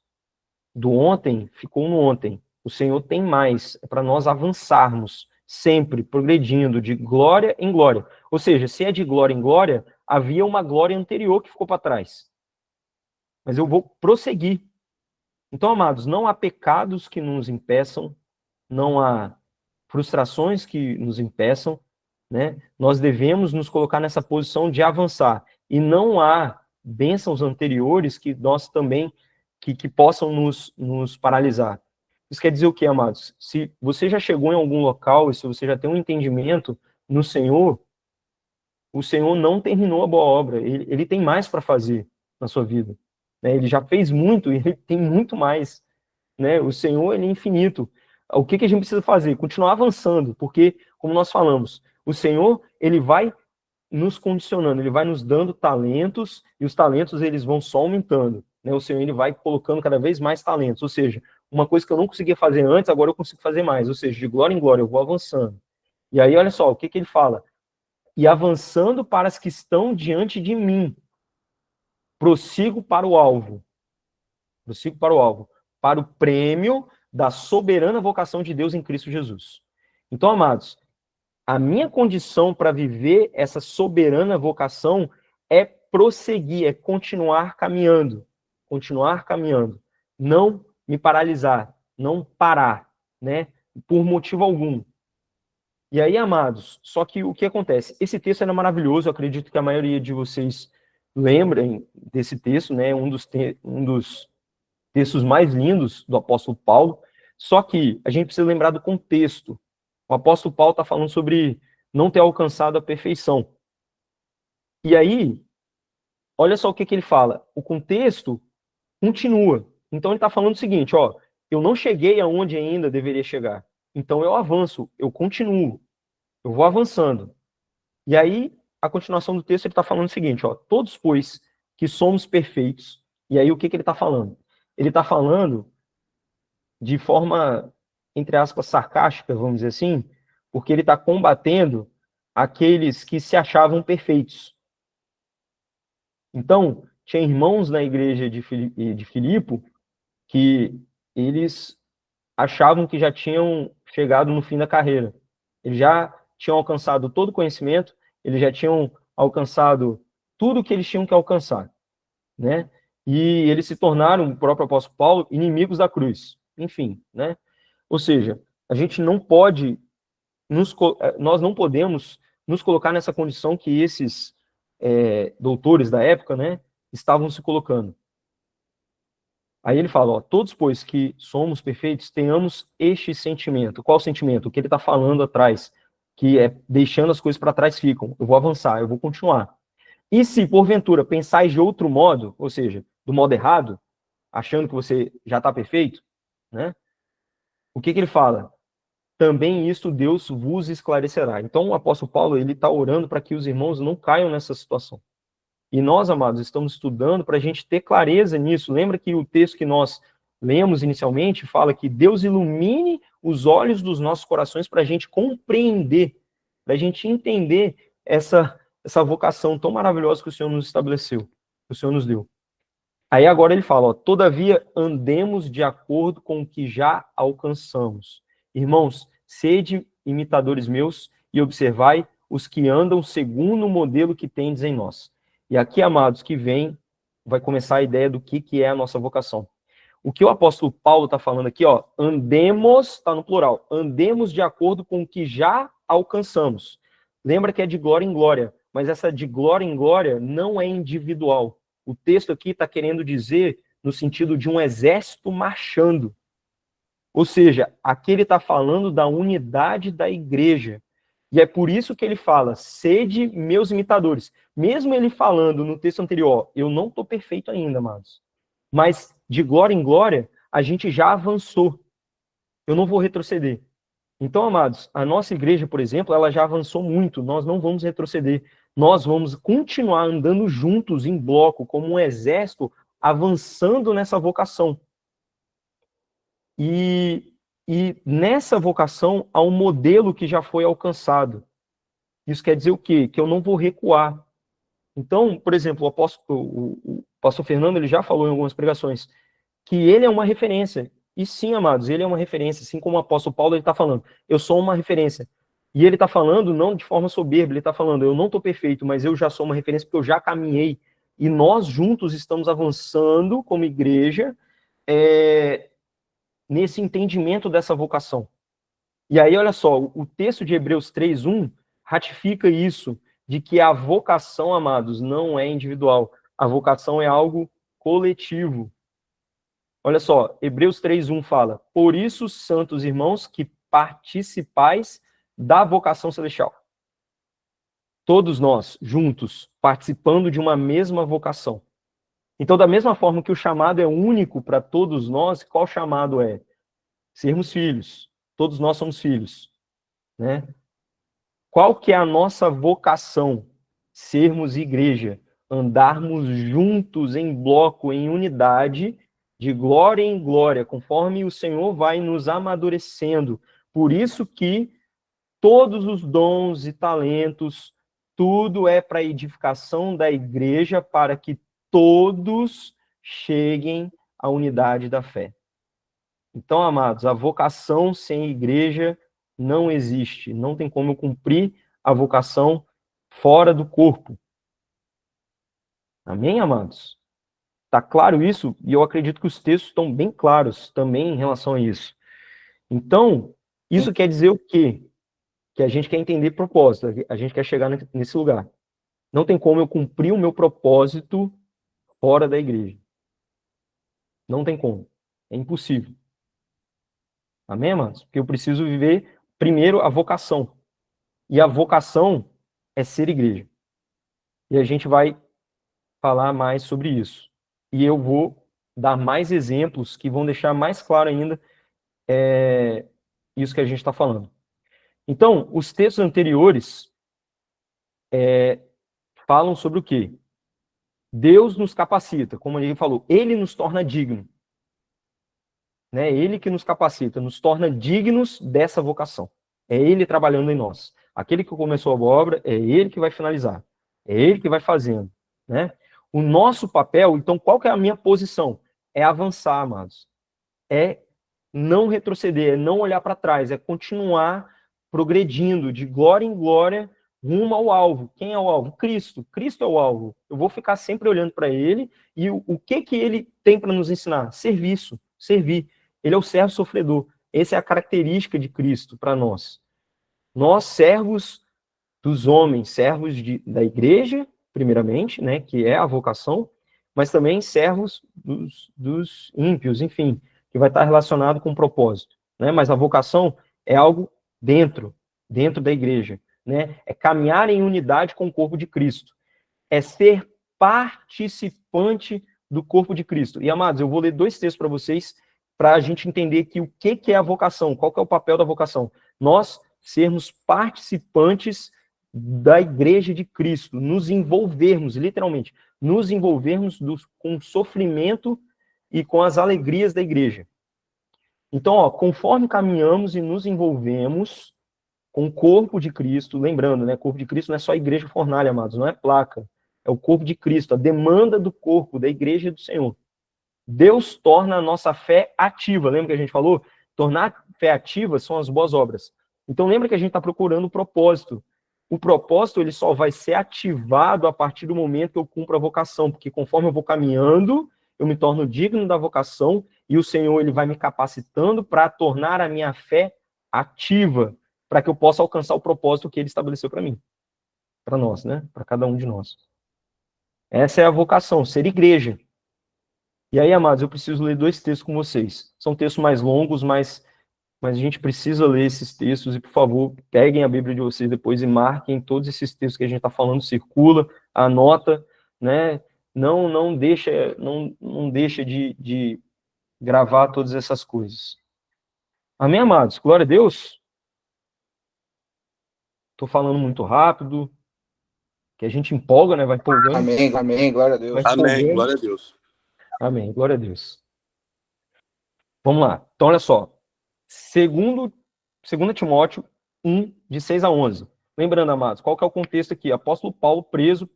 do ontem ficou no ontem. O Senhor tem mais, é para nós avançarmos, sempre progredindo de glória em glória. Ou seja, se é de glória em glória, havia uma glória anterior que ficou para trás. Mas eu vou prosseguir. Então, amados, não há pecados que nos impeçam, não há frustrações que nos impeçam, né? Nós devemos nos colocar nessa posição de avançar. E não há bênçãos anteriores que nós também, que possam nos paralisar. Isso quer dizer o quê, amados? Se você já chegou em algum local e se você já tem um entendimento no Senhor, o Senhor não terminou a boa obra. Ele tem mais para fazer na sua vida. Né? Ele já fez muito e ele tem muito mais. Né? O Senhor, ele é infinito. O que a gente precisa fazer? Continuar avançando, porque, como nós falamos, o Senhor, ele vai nos condicionando, ele vai nos dando talentos, e os talentos, eles vão só aumentando. Né? O Senhor, ele vai colocando cada vez mais talentos, ou seja, uma coisa que eu não conseguia fazer antes, agora eu consigo fazer mais, ou seja, de glória em glória, eu vou avançando. E aí, olha só, o que ele fala? E avançando para as que estão diante de mim, prossigo para o alvo. Prossigo para o alvo. Para o prêmio da soberana vocação de Deus em Cristo Jesus. Então, amados, a minha condição para viver essa soberana vocação é prosseguir, é continuar caminhando. Continuar caminhando. Não me paralisar, não parar, né? Por motivo algum. E aí, amados, só que o que acontece? Esse texto era maravilhoso, eu acredito que a maioria de vocês lembrem desse texto, né? Um dos textos mais lindos do apóstolo Paulo, só que a gente precisa lembrar do contexto. O apóstolo Paulo está falando sobre não ter alcançado a perfeição. E aí, olha só o que ele fala. O contexto continua. Então ele está falando o seguinte, ó, eu não cheguei aonde ainda deveria chegar. Então eu avanço, eu continuo, eu vou avançando. E aí, a continuação do texto, ele está falando o seguinte, ó, todos, pois, que somos perfeitos. E aí, o que ele está falando? Ele está falando de forma, entre aspas, sarcástica, vamos dizer assim, porque ele está combatendo aqueles que se achavam perfeitos. Então, tinha irmãos na igreja de Filipe que eles achavam que já tinham chegado no fim da carreira. Eles já tinham alcançado todo o conhecimento, eles já tinham alcançado tudo o que eles tinham que alcançar, né? E eles se tornaram, o próprio apóstolo Paulo, inimigos da cruz. Enfim, né? Ou seja, a gente não pode, nós não podemos nos colocar nessa condição que esses doutores da época, né, estavam se colocando. Aí ele fala, ó, todos, pois, que somos perfeitos, tenhamos este sentimento. Qual sentimento? O que ele está falando atrás, que é deixando as coisas para trás ficam. Eu vou avançar, eu vou continuar. E se, porventura, pensais de outro modo, ou seja, do modo errado, achando que você já está perfeito, né? O que ele fala? Também isto Deus vos esclarecerá. Então, o apóstolo Paulo, ele está orando para que os irmãos não caiam nessa situação. E nós, amados, estamos estudando para a gente ter clareza nisso. Lembra que o texto que nós lemos inicialmente fala que Deus ilumine os olhos dos nossos corações para a gente compreender, para a gente entender essa vocação tão maravilhosa que o Senhor nos estabeleceu, que o Senhor nos deu. Aí agora ele fala, ó, todavia andemos de acordo com o que já alcançamos. Irmãos, sede imitadores meus e observai os que andam segundo o modelo que tendes em nós. E aqui, amados, que vai começar a ideia do que é a nossa vocação. O que o apóstolo Paulo está falando aqui, ó, andemos, está no plural, andemos de acordo com o que já alcançamos. Lembra que é de glória em glória, mas essa de glória em glória não é individual. O texto aqui está querendo dizer no sentido de um exército marchando. Ou seja, aqui ele está falando da unidade da igreja. E é por isso que ele fala, sede meus imitadores. Mesmo ele falando no texto anterior, eu não estou perfeito ainda, amados. Mas de glória em glória, a gente já avançou. Eu não vou retroceder. Então, amados, a nossa igreja, por exemplo, ela já avançou muito. Nós não vamos retroceder. Nós vamos continuar andando juntos, em bloco, como um exército, avançando nessa vocação. E nessa vocação há um modelo que já foi alcançado. Isso quer dizer o quê? Que eu não vou recuar. Então, por exemplo, o pastor Fernando ele já falou em algumas pregações que ele é uma referência. E sim, amados, ele é uma referência. Assim como o apóstolo Paulo ele está falando, eu sou uma referência. E ele está falando não de forma soberba, ele está falando, eu não estou perfeito, mas eu já sou uma referência porque eu já caminhei. E nós juntos estamos avançando como igreja, nesse entendimento dessa vocação. E aí, olha só, o texto de Hebreus 3:1 ratifica isso, de que a vocação, amados, não é individual. A vocação é algo coletivo. Olha só, Hebreus 3:1 fala, por isso, santos irmãos, que participais da vocação celestial. Todos nós, juntos, participando de uma mesma vocação. Então, da mesma forma que o chamado é único para todos nós, qual chamado é? Sermos filhos. Todos nós somos filhos, né? Qual que é a nossa vocação? Sermos igreja, andarmos juntos em bloco, em unidade, de glória em glória, conforme o Senhor vai nos amadurecendo. Por isso que todos os dons e talentos, tudo é para a edificação da igreja, para que todos cheguem à unidade da fé. Então, amados, a vocação sem igreja não existe. Não tem como eu cumprir a vocação fora do corpo. Amém, amados? Está claro isso? E eu acredito que os textos estão bem claros também em relação a isso. Então, isso quer dizer o quê? Que a gente quer entender propósito, a gente quer chegar nesse lugar. Não tem como eu cumprir o meu propósito fora da igreja. Não tem como. É impossível. Amém, amados? Porque eu preciso viver, primeiro, a vocação. E a vocação é ser igreja. E a gente vai falar mais sobre isso. E eu vou dar mais exemplos que vão deixar mais claro ainda isso que a gente está falando. Então, os textos anteriores falam sobre o quê? Deus nos capacita, como a gente falou, Ele nos torna dignos. Né? Ele que nos capacita, nos torna dignos dessa vocação. É Ele trabalhando em nós. Aquele que começou a obra, é Ele que vai finalizar. É Ele que vai fazendo. Né? O nosso papel, então, qual que é a minha posição? É avançar, amados. É não retroceder, é não olhar para trás, é continuar progredindo de glória em glória rumo ao alvo. Quem é o alvo? Cristo. Cristo é o alvo. Eu vou ficar sempre olhando para ele e o que ele tem para nos ensinar? Serviço, servir. Ele é o servo sofredor. Essa é a característica de Cristo para nós. Nós, servos dos homens, servos da igreja, primeiramente, né, que é a vocação, mas também servos dos ímpios, enfim, que vai estar relacionado com o propósito, né? Mas a vocação é algo dentro da igreja, né? É caminhar em unidade com o corpo de Cristo, é ser participante do corpo de Cristo. E, amados, eu vou ler 2 textos para vocês, para a gente entender que o que é a vocação, qual que é o papel da vocação. Nós sermos participantes da igreja de Cristo, nos envolvermos, literalmente, nos envolvermos com o sofrimento e com as alegrias da igreja. Então, ó, conforme caminhamos e nos envolvemos com o corpo de Cristo, lembrando, né, corpo de Cristo não é só a igreja fornalha, amados, não é placa, é o corpo de Cristo, a demanda do corpo, da igreja do Senhor. Deus torna a nossa fé ativa, lembra que a gente falou? Tornar a fé ativa são as boas obras. Então, lembra que a gente está procurando o propósito. O propósito, ele só vai ser ativado a partir do momento que eu cumpro a vocação, porque conforme eu vou caminhando, eu me torno digno da vocação e o Senhor, ele vai me capacitando para tornar a minha fé ativa, para que eu possa alcançar o propósito que ele estabeleceu para mim, para nós, né? Para cada um de nós. Essa é a vocação, ser igreja. E aí, amados, eu preciso ler 2 textos com vocês. São textos mais longos, mas a gente precisa ler esses textos e, por favor, peguem a Bíblia de vocês depois e marquem todos esses textos que a gente está falando, circula, anota, né? Não deixa de gravar todas essas coisas. Amém, amados? Glória a Deus. Estou falando muito rápido, que a gente empolga, né? Vai empolgando. Amém, amém, glória a Deus. Amém, glória a Deus. Amém, glória a Deus. Vamos lá. Então, olha só. 2 Timóteo 1, de 6 a 11. Lembrando, amados, qual que é o contexto aqui? Apóstolo Paulo preso,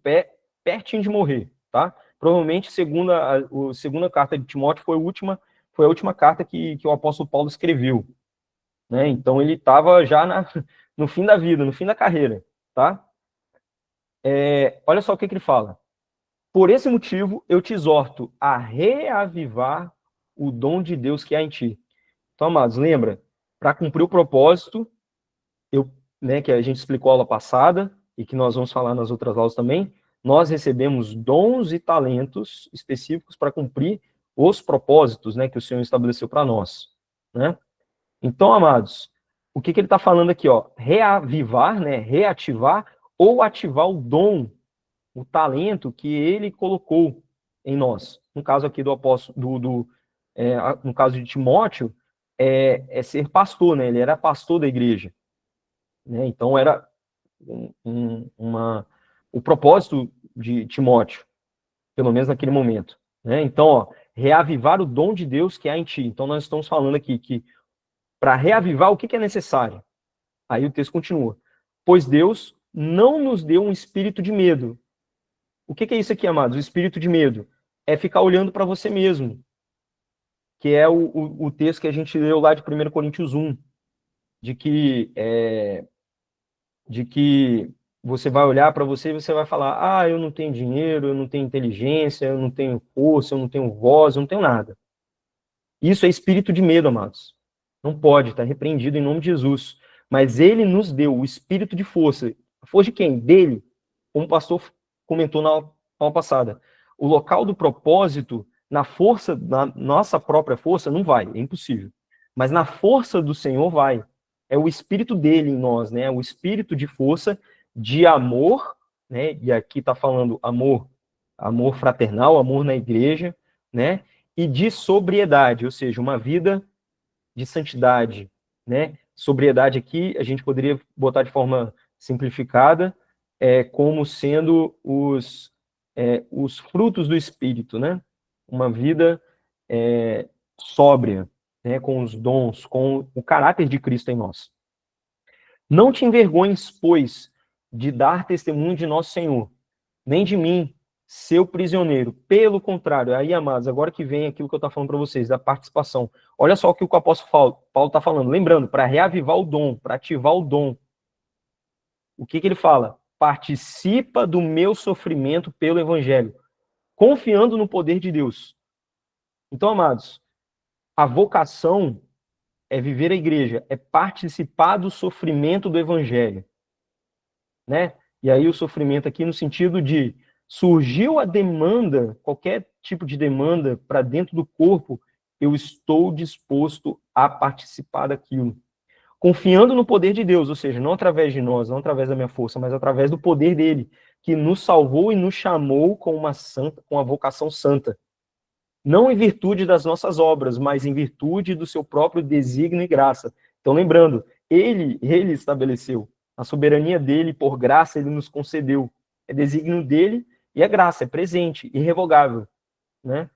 pertinho de morrer, tá? Provavelmente, a segunda carta de Timóteo foi a última carta que o apóstolo Paulo escreveu, né? Então, ele estava já no fim da vida, no fim da carreira, tá? Olha só o que ele fala. Por esse motivo, eu te exorto a reavivar o dom de Deus que há em ti. Então, amados, lembra? Para cumprir o propósito, que a gente explicou a aula passada, e que nós vamos falar nas outras aulas também, nós recebemos dons e talentos específicos para cumprir os propósitos, né, que o Senhor estabeleceu para nós, né? Então, amados, o que ele está falando aqui, ó? Reavivar, né, reativar ou ativar o dom, o talento que ele colocou em nós. No caso aqui do apóstolo, no caso de Timóteo, é ser pastor, né? Ele era pastor da igreja, né? Então era o propósito de Timóteo, pelo menos naquele momento, né? Então, ó, reavivar o dom de Deus que há em ti. Então nós estamos falando aqui que para reavivar o que é necessário? Aí o texto continua. Pois Deus não nos deu um espírito de medo. O que é isso aqui, amados? O espírito de medo é ficar olhando para você mesmo, que é o texto que a gente leu lá de 1 Coríntios 1, de que você vai olhar para você e você vai falar, eu não tenho dinheiro, eu não tenho inteligência, eu não tenho força, eu não tenho voz, eu não tenho nada. Isso é espírito de medo, amados. Não pode, está repreendido em nome de Jesus. Mas ele nos deu o espírito de força. A força de quem? Dele. Como o pastor comentou na aula passada. O local do propósito, na nossa própria força, não vai, é impossível. Mas na força do Senhor vai. É o espírito dele em nós, né? O espírito de força, de amor, né? E aqui está falando amor fraternal, amor na igreja, né? E de sobriedade, ou seja, uma vida de santidade, né? Sobriedade aqui, a gente poderia botar de forma simplificada, como sendo os frutos do Espírito, né? Uma vida sóbria, né? Com os dons, com o caráter de Cristo em nós. Não te envergonhes, pois, de dar testemunho de nosso Senhor, nem de mim, seu prisioneiro. Pelo contrário, aí, amados, agora que vem aquilo que eu estou falando para vocês, da participação. Olha só o que o apóstolo Paulo está falando. Lembrando, para reavivar o dom, para ativar o dom. O que ele fala? Participa do meu sofrimento pelo evangelho, confiando no poder de Deus. Então, amados, a vocação é viver a igreja, é participar do sofrimento do evangelho, né? E aí o sofrimento aqui no sentido de surgiu a demanda, qualquer tipo de demanda para dentro do corpo, eu estou disposto a participar daquilo. Confiando no poder de Deus, ou seja, não através de nós, não através da minha força, mas através do poder dele, que nos salvou e nos chamou com uma vocação santa. Não em virtude das nossas obras, mas em virtude do seu próprio desígnio e graça. Então, lembrando, ele estabeleceu. A soberania dele, por graça, ele nos concedeu. É desígnio dele e é graça, é presente, irrevogável, né?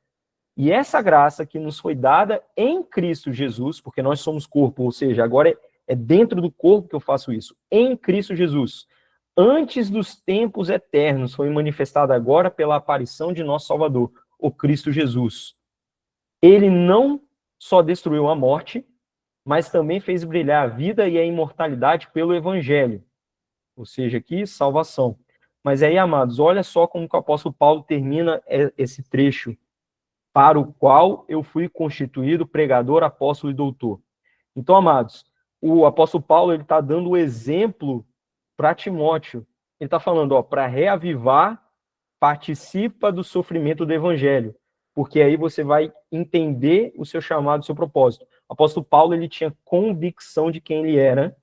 E essa graça que nos foi dada em Cristo Jesus, porque nós somos corpo, ou seja, agora é dentro do corpo que eu faço isso, em Cristo Jesus. Antes dos tempos eternos, foi manifestada agora pela aparição de nosso Salvador, o Cristo Jesus. Ele não só destruiu a morte, mas também fez brilhar a vida e a imortalidade pelo Evangelho. Ou seja, aqui, salvação. Mas aí, amados, olha só como que o apóstolo Paulo termina esse trecho, para o qual eu fui constituído pregador, apóstolo e doutor. Então, amados, o apóstolo Paulo ele está dando o exemplo para Timóteo. Ele está falando, para reavivar, participa do sofrimento do evangelho, porque aí você vai entender o seu chamado, o seu propósito. O apóstolo Paulo ele tinha convicção de quem ele era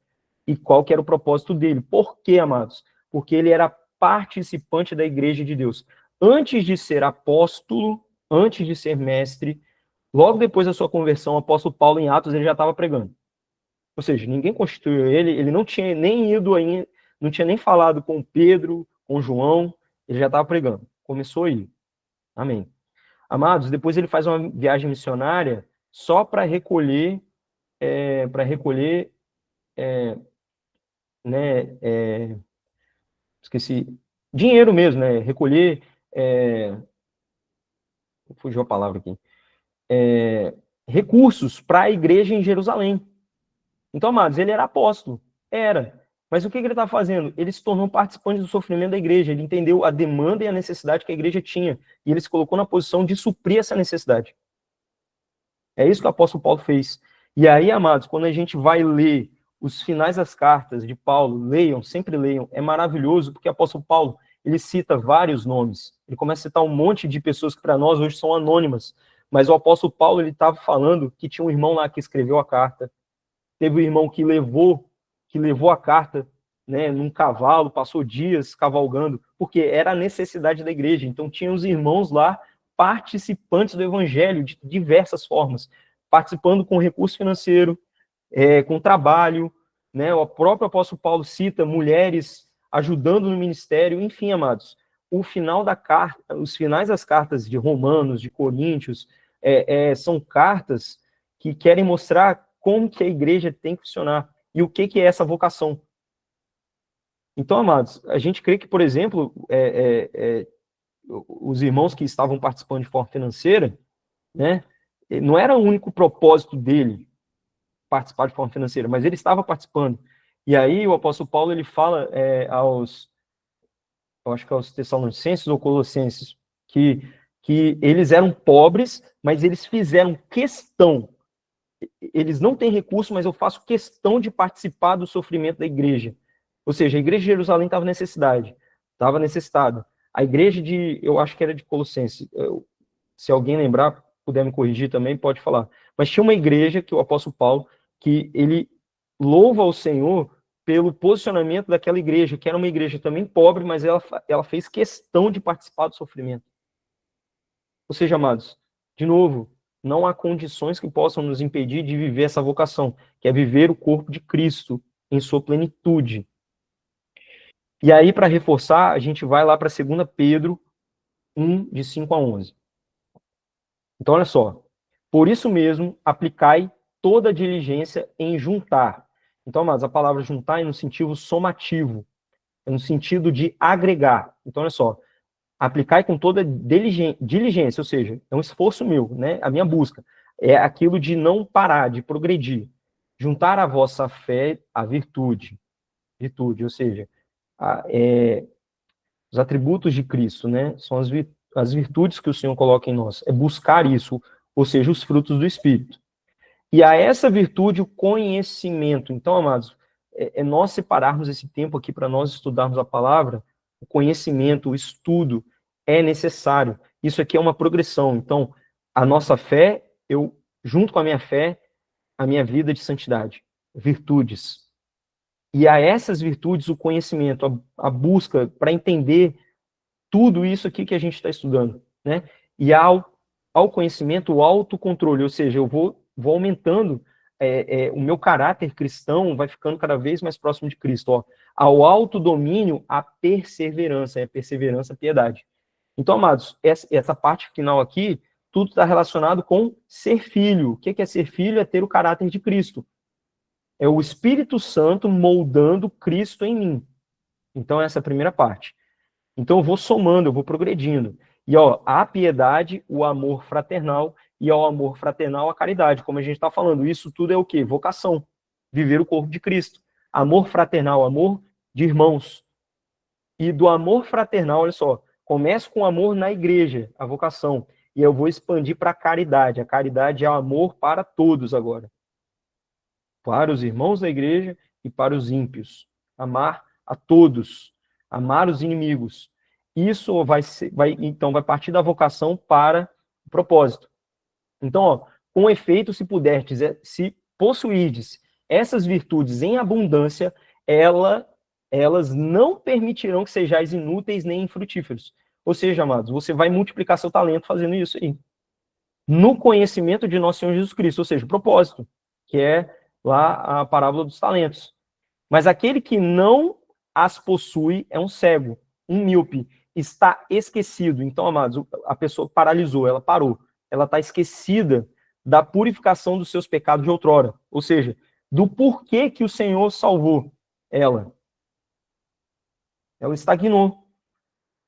e qual que era o propósito dele. Por quê, amados? Porque ele era participante da igreja de Deus. Antes de ser apóstolo, antes de ser mestre, logo depois da sua conversão, o apóstolo Paulo, em Atos, ele já estava pregando. Ou seja, ninguém constituiu ele, ele não tinha nem ido ainda, não tinha nem falado com Pedro, com João, ele já estava pregando. Começou aí. Amém. Amados, depois ele faz uma viagem missionária só para recolher, esqueci, dinheiro mesmo, né? Recolher, fugiu a palavra aqui, recursos para a igreja em Jerusalém. Então, amados, ele era apóstolo, era. Mas o que ele está fazendo? Ele se tornou participante do sofrimento da igreja, ele entendeu a demanda e a necessidade que a igreja tinha, e ele se colocou na posição de suprir essa necessidade. É isso que o apóstolo Paulo fez. E aí, amados, quando a gente vai ler os finais das cartas de Paulo, leiam, sempre leiam, é maravilhoso, porque o apóstolo Paulo, ele cita vários nomes, ele começa a citar um monte de pessoas que para nós hoje são anônimas, mas o apóstolo Paulo, ele estava falando que tinha um irmão lá que escreveu a carta, teve um irmão que levou a carta, né, num cavalo, passou dias cavalgando, porque era a necessidade da igreja. Então tinha os irmãos lá, participantes do evangelho de diversas formas, participando com recurso financeiro, com trabalho, né? O próprio apóstolo Paulo cita mulheres ajudando no ministério, enfim, amados. Os finais das cartas de Romanos, de Coríntios, são cartas que querem mostrar como que a igreja tem que funcionar e o que é essa vocação. Então, amados, a gente crê que, por exemplo, os irmãos que estavam participando de forma financeira, né, não era o único propósito dele participar de forma financeira, mas ele estava participando. E aí o apóstolo Paulo ele fala eu acho que aos Tessalonicenses ou Colossenses, que eles eram pobres, mas eles fizeram questão. Eles não têm recurso, mas eu faço questão de participar do sofrimento da igreja. Ou seja, a igreja de Jerusalém estava necessitada. A igreja eu acho que era de Colossenses, se alguém lembrar, puder me corrigir também, pode falar. Mas tinha uma igreja que o apóstolo Paulo, que ele louva ao Senhor pelo posicionamento daquela igreja, que era uma igreja também pobre, mas ela fez questão de participar do sofrimento. Ou seja, amados, de novo, não há condições que possam nos impedir de viver essa vocação, que é viver o corpo de Cristo em sua plenitude. E aí, para reforçar, a gente vai lá para 2 Pedro 1, de 5 a 11. Então, olha só. Por isso mesmo, aplicai toda a diligência em juntar. Então, amados, a palavra juntar é no sentido somativo, é no sentido de agregar. Então, olha só. Aplicai com toda diligência, ou seja, é um esforço meu, né? A minha busca. É aquilo de não parar, de progredir. Juntar a vossa fé à virtude. Virtude, ou seja, os atributos de Cristo, né? São as virtudes que o Senhor coloca em nós. É buscar isso, ou seja, os frutos do Espírito. E a essa virtude, o conhecimento. Então, amados, é nós separarmos esse tempo aqui para nós estudarmos a palavra. O conhecimento, o estudo é necessário. Isso aqui é uma progressão. Então, a nossa fé, junto com a minha vida de santidade, virtudes. E a essas virtudes, o conhecimento, a busca para entender tudo isso aqui que a gente está estudando, né? E ao conhecimento, o autocontrole, ou seja, eu vou aumentando o meu caráter cristão, vai ficando cada vez mais próximo de Cristo. Ó. Ao autodomínio, a perseverança, perseverança, piedade. Então, amados, essa parte final aqui, tudo está relacionado com ser filho. O que é ser filho? É ter o caráter de Cristo. É o Espírito Santo moldando Cristo em mim. Então, essa é a primeira parte. Então, eu vou somando, eu vou progredindo. E, ó, a piedade, o amor fraternal, e ao amor fraternal, a caridade. Como a gente está falando, isso tudo é o quê? Vocação. Viver o corpo de Cristo. Amor fraternal, amor de irmãos. E do amor fraternal, olha só, começo com amor na igreja, a vocação. E eu vou expandir para a caridade. A caridade é o amor para todos agora. Para os irmãos da igreja e para os ímpios. Amar a todos. Amar os inimigos. Isso então vai partir da vocação para o propósito. Então, ó, com efeito, se puderdes, se possuirdes essas virtudes em abundância, elas não permitirão que sejais inúteis nem infrutíferos. Ou seja, amados, você vai multiplicar seu talento fazendo isso aí. No conhecimento de nosso Senhor Jesus Cristo, ou seja, o propósito, que é lá a parábola dos talentos. Mas aquele que não as possui é um cego, um míope, está esquecido. Então, amados, a pessoa paralisou, ela parou. Ela está esquecida da purificação dos seus pecados de outrora. Ou seja, do porquê que o Senhor salvou ela. Ela estagnou.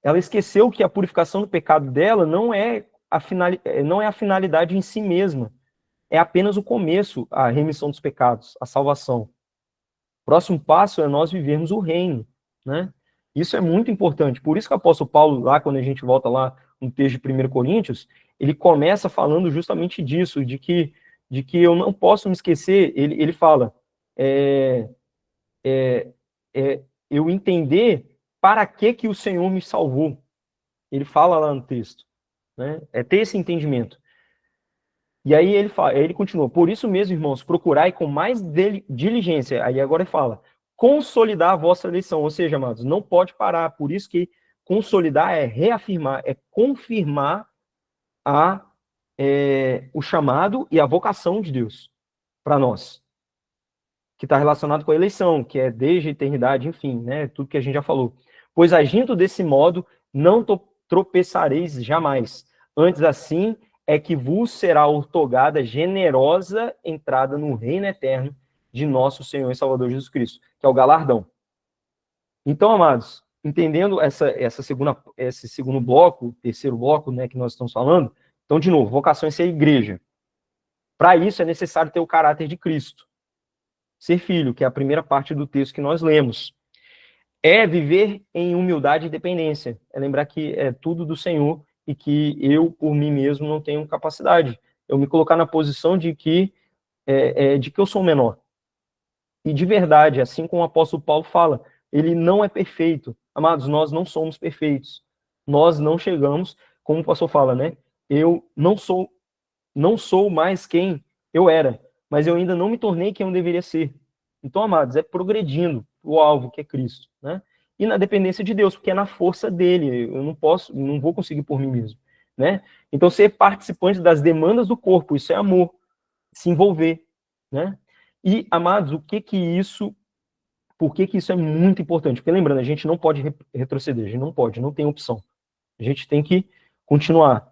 Ela esqueceu que a purificação do pecado dela não é a finalidade em si mesma. É apenas o começo, a remissão dos pecados, a salvação. O próximo passo é nós vivermos o reino, né? Isso é muito importante. Por isso que o apóstolo Paulo, lá quando a gente volta lá no texto de 1 Coríntios, ele começa falando justamente disso, de que eu não posso me esquecer, ele fala, eu entender para que o Senhor me salvou. Ele fala lá no texto, né? É ter esse entendimento. E aí ele continua, por isso mesmo, irmãos, procurai com mais diligência, aí agora ele fala, consolidar a vossa eleição, ou seja, amados, não pode parar, por isso que consolidar é reafirmar, é confirmar o chamado e a vocação de Deus para nós, que está relacionado com a eleição, que é desde a eternidade, enfim, né, tudo que a gente já falou. Pois agindo desse modo, não tropeçareis jamais, antes assim é que vos será outorgada generosa entrada no reino eterno de nosso Senhor e Salvador Jesus Cristo, que é o galardão. Então, amados, entendendo esse segundo bloco, terceiro bloco, né, que nós estamos falando, então, de novo, vocação é ser igreja. Para isso é necessário ter o caráter de Cristo. Ser filho, que é a primeira parte do texto que nós lemos. É viver em humildade e dependência. É lembrar que é tudo do Senhor e que eu, por mim mesmo, não tenho capacidade. Eu me colocar na posição de que eu sou menor. E de verdade, assim como o apóstolo Paulo fala, ele não é perfeito. Amados, nós não somos perfeitos. Nós não chegamos, como o pastor fala, né? Eu não sou mais quem eu era, mas eu ainda não me tornei quem eu deveria ser. Então, amados, é progredindo o alvo, que é Cristo, né? E na dependência de Deus, porque é na força dele, eu não vou conseguir por mim mesmo, né? Então, ser participante das demandas do corpo, isso é amor, se envolver, né? E, amados, por que isso é muito importante? Porque, lembrando, a gente não pode retroceder, a gente não tem opção. A gente tem que continuar,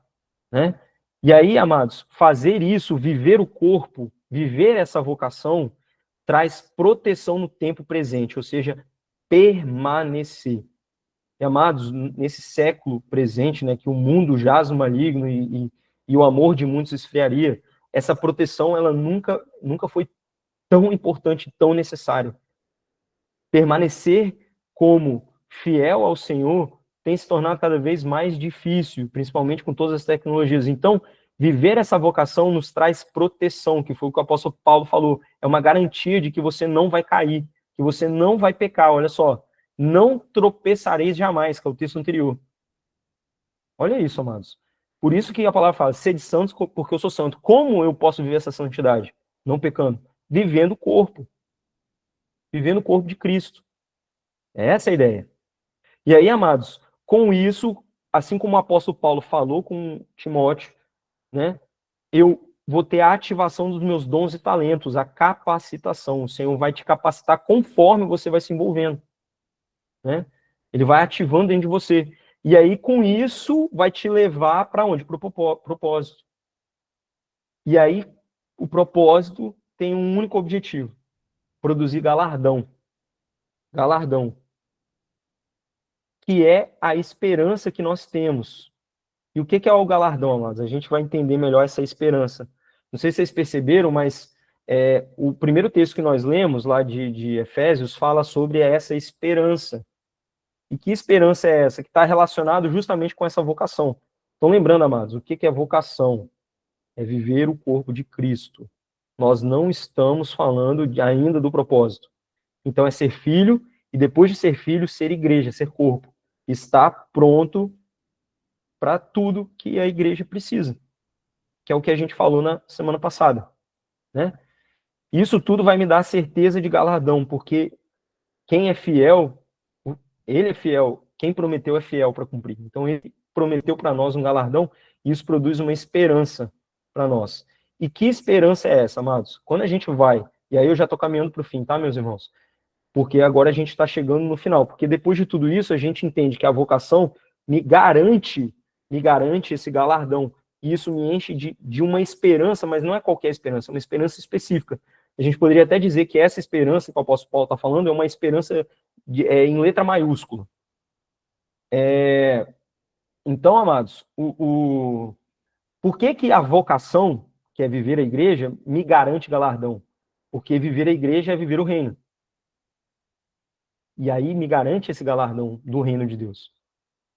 né? E aí, amados, fazer isso, viver o corpo, viver essa vocação, traz proteção no tempo presente, ou seja, permanecer. E, amados, nesse século presente, né, que o mundo jaz no maligno e o amor de muitos esfriaria, essa proteção, ela nunca foi tão importante, tão necessária. Permanecer como fiel ao Senhor tem se tornado cada vez mais difícil, principalmente com todas as tecnologias. Então, viver essa vocação nos traz proteção, que foi o que o apóstolo Paulo falou. É uma garantia de que você não vai cair, que você não vai pecar. Olha só, não tropeçareis jamais, que é o texto anterior. Olha isso, amados. Por isso que a palavra fala, sede santos porque eu sou santo. Como eu posso viver essa santidade? Não pecando. Vivendo o corpo. Vivendo o corpo de Cristo. Essa é a ideia. E aí, amados, com isso, assim como o apóstolo Paulo falou com Timóteo, né, eu vou ter a ativação dos meus dons e talentos, a capacitação. O Senhor vai te capacitar conforme você vai se envolvendo. Né? Ele vai ativando dentro de você. E aí, com isso, vai te levar para onde? Para o propósito. E aí, o propósito tem um único objetivo: produzir galardão. Galardão. Que é a esperança que nós temos. E o que é o galardão, amados? A gente vai entender melhor essa esperança. Não sei se vocês perceberam, mas o primeiro texto que nós lemos, lá de Efésios, fala sobre essa esperança. E que esperança é essa? Que está relacionado justamente com essa vocação. Então, lembrando, amados, o que é vocação? É viver o corpo de Cristo. Nós não estamos falando ainda do propósito. Então, é ser filho, e depois de ser filho, ser igreja, ser corpo. Estar pronto para tudo que a igreja precisa. Que é o que a gente falou na semana passada. Né? Isso tudo vai me dar certeza de galardão, porque quem é fiel, ele é fiel. Quem prometeu é fiel para cumprir. Então, ele prometeu para nós um galardão, e isso produz uma esperança para nós. E que esperança é essa, amados? Quando a gente vai, e aí eu já estou caminhando para o fim, tá, meus irmãos? Porque agora a gente está chegando no final. Porque depois de tudo isso, a gente entende que a vocação me garante esse galardão. E isso me enche de uma esperança, mas não é qualquer esperança, é uma esperança específica. A gente poderia até dizer que essa esperança que o apóstolo Paulo está falando é uma esperança em letra maiúscula. Então, amados, por que a vocação, que é viver a igreja, me garante galardão? Porque viver a igreja é viver o reino. E aí me garante esse galardão do reino de Deus.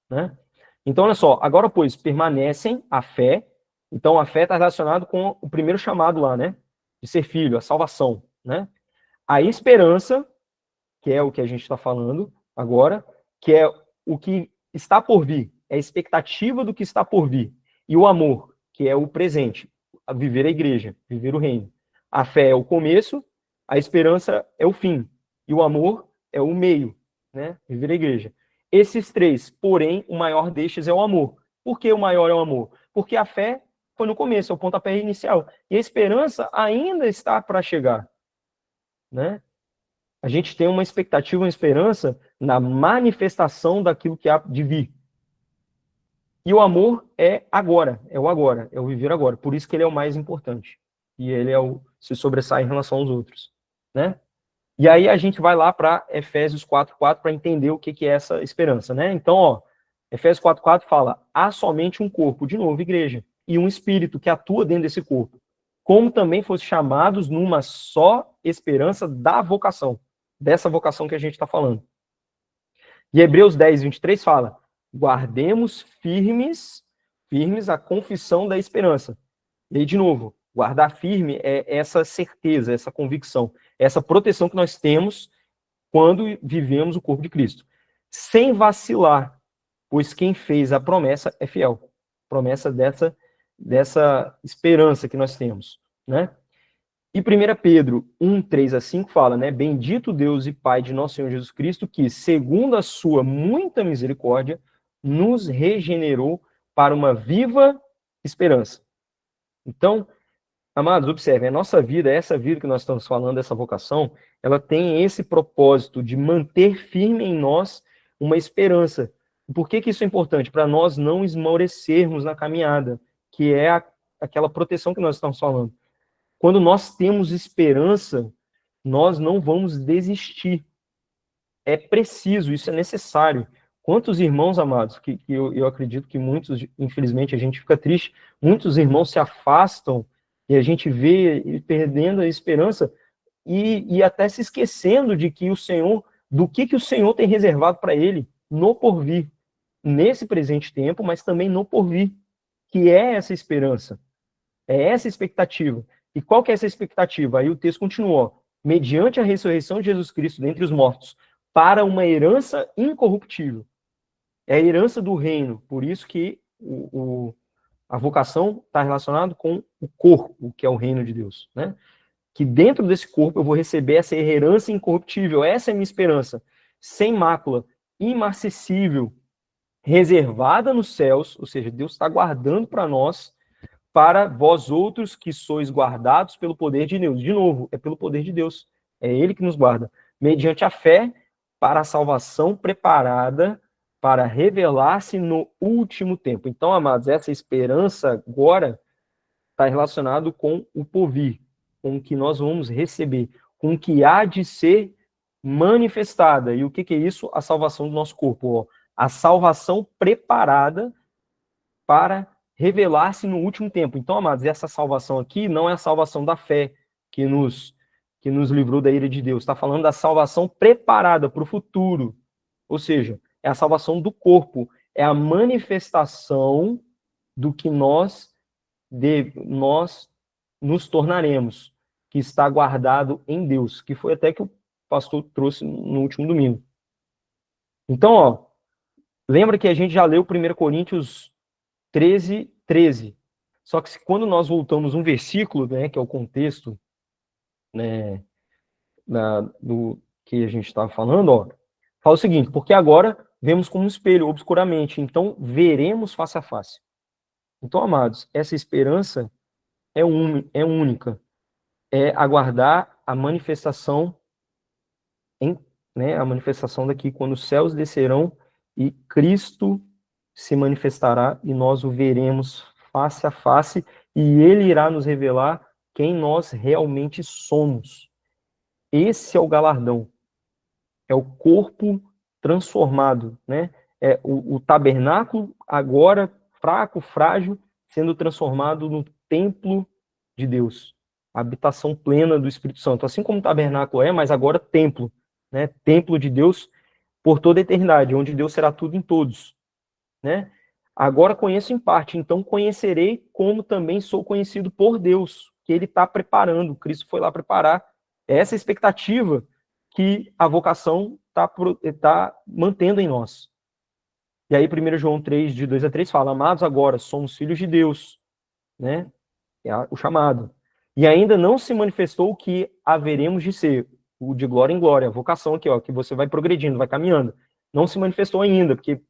Né? Então, olha só, agora, pois, permanecem a fé. Então, a fé está relacionada com o primeiro chamado lá, né? De ser filho, a salvação, né? A esperança, que é o que a gente está falando agora, que é o que está por vir, é a expectativa do que está por vir. E o amor, que é o presente, a viver a igreja, viver o reino. A fé é o começo, a esperança é o fim, e o amor é o meio, né? Viver a igreja. Esses três, porém, o maior destes é o amor. Por que o maior é o amor? Porque a fé foi no começo, é o pontapé inicial. E a esperança ainda está para chegar, né? A gente tem uma expectativa, uma esperança na manifestação daquilo que há de vir. E o amor é agora, é o viver agora. Por isso que ele é o mais importante. E ele se sobressai em relação aos outros, né? E aí a gente vai lá para Efésios 4:4 para entender o que é essa esperança, né? Então, ó, Efésios 4:4 fala: há somente um corpo, de novo, igreja, e um espírito que atua dentro desse corpo, como também fosse chamados numa só esperança da vocação, dessa vocação que a gente está falando. E Hebreus 10:23 fala: guardemos firmes a confissão da esperança. E aí, de novo, guardar firme é essa certeza, essa convicção, essa proteção que nós temos quando vivemos o corpo de Cristo. Sem vacilar, pois quem fez a promessa é fiel. Promessa dessa esperança que nós temos, né? E 1 Pedro 1:3-5 fala, né? Bendito Deus e Pai de nosso Senhor Jesus Cristo, que, segundo a sua muita misericórdia, nos regenerou para uma viva esperança. Então, amados, observem, a nossa vida, essa vida que nós estamos falando, essa vocação, ela tem esse propósito de manter firme em nós uma esperança. Por que isso é importante? Para nós não esmorecermos na caminhada, que é aquela proteção que nós estamos falando. Quando nós temos esperança, nós não vamos desistir. É preciso, isso é necessário. Quantos irmãos, amados, que eu acredito que muitos, infelizmente, a gente fica triste, muitos irmãos se afastam e a gente vê ele perdendo a esperança e até se esquecendo de que o Senhor, do que o Senhor tem reservado para ele no porvir, nesse presente tempo, mas também no porvir, que é essa esperança, é essa expectativa. E qual que é essa expectativa? Aí o texto continua, mediante a ressurreição de Jesus Cristo dentre os mortos, para uma herança incorruptível. É a herança do reino, por isso que a vocação está relacionada com o corpo, que é o reino de Deus, né? Que dentro desse corpo eu vou receber essa herança incorruptível, essa é a minha esperança, sem mácula, imarcessível, reservada nos céus, ou seja, Deus está guardando para nós, para vós outros que sois guardados pelo poder de Deus. De novo, é pelo poder de Deus, é Ele que nos guarda, mediante a fé, para a salvação preparada para revelar-se no último tempo. Então, amados, essa esperança agora está relacionado com o porvir, com o que nós vamos receber, com o que há de ser manifestada. E o que é isso? A salvação do nosso corpo. Ó. A salvação preparada para revelar-se no último tempo. Então, amados, essa salvação aqui não é a salvação da fé que nos livrou da ira de Deus. Está falando da salvação preparada para o futuro. Ou seja, é a salvação do corpo. É a manifestação do que nós nos tornaremos, que está guardado em Deus, que foi até que o pastor trouxe no último domingo. Então, ó, lembra que a gente já leu 1 Coríntios 13. Só que quando nós voltamos um versículo, né, que é o contexto, né, do que a gente estava falando, ó, fala o seguinte, porque agora vemos como um espelho, obscuramente, então veremos face a face. Então, amados, essa esperança é única. É aguardar a manifestação, a manifestação daqui, quando os céus descerão e Cristo se manifestará e nós o veremos face a face e ele irá nos revelar quem nós realmente somos. Esse é o galardão. É o corpo transformado, né? É o tabernáculo agora fraco, frágil, sendo transformado no templo de Deus, a habitação plena do Espírito Santo, assim como o tabernáculo é, mas agora templo, né? Templo de Deus por toda a eternidade, onde Deus será tudo em todos, né? Agora conheço em parte, então conhecerei como também sou conhecido por Deus, que Ele está preparando, Cristo foi lá preparar essa expectativa que a vocação está mantendo em nós. E aí 1 João 3, de 2 a 3, fala, amados, agora somos filhos de Deus, né? É o chamado. E ainda não se manifestou o que haveremos de ser, o de glória em glória, a vocação aqui, ó, que você vai progredindo, vai caminhando. Não se manifestou ainda, porque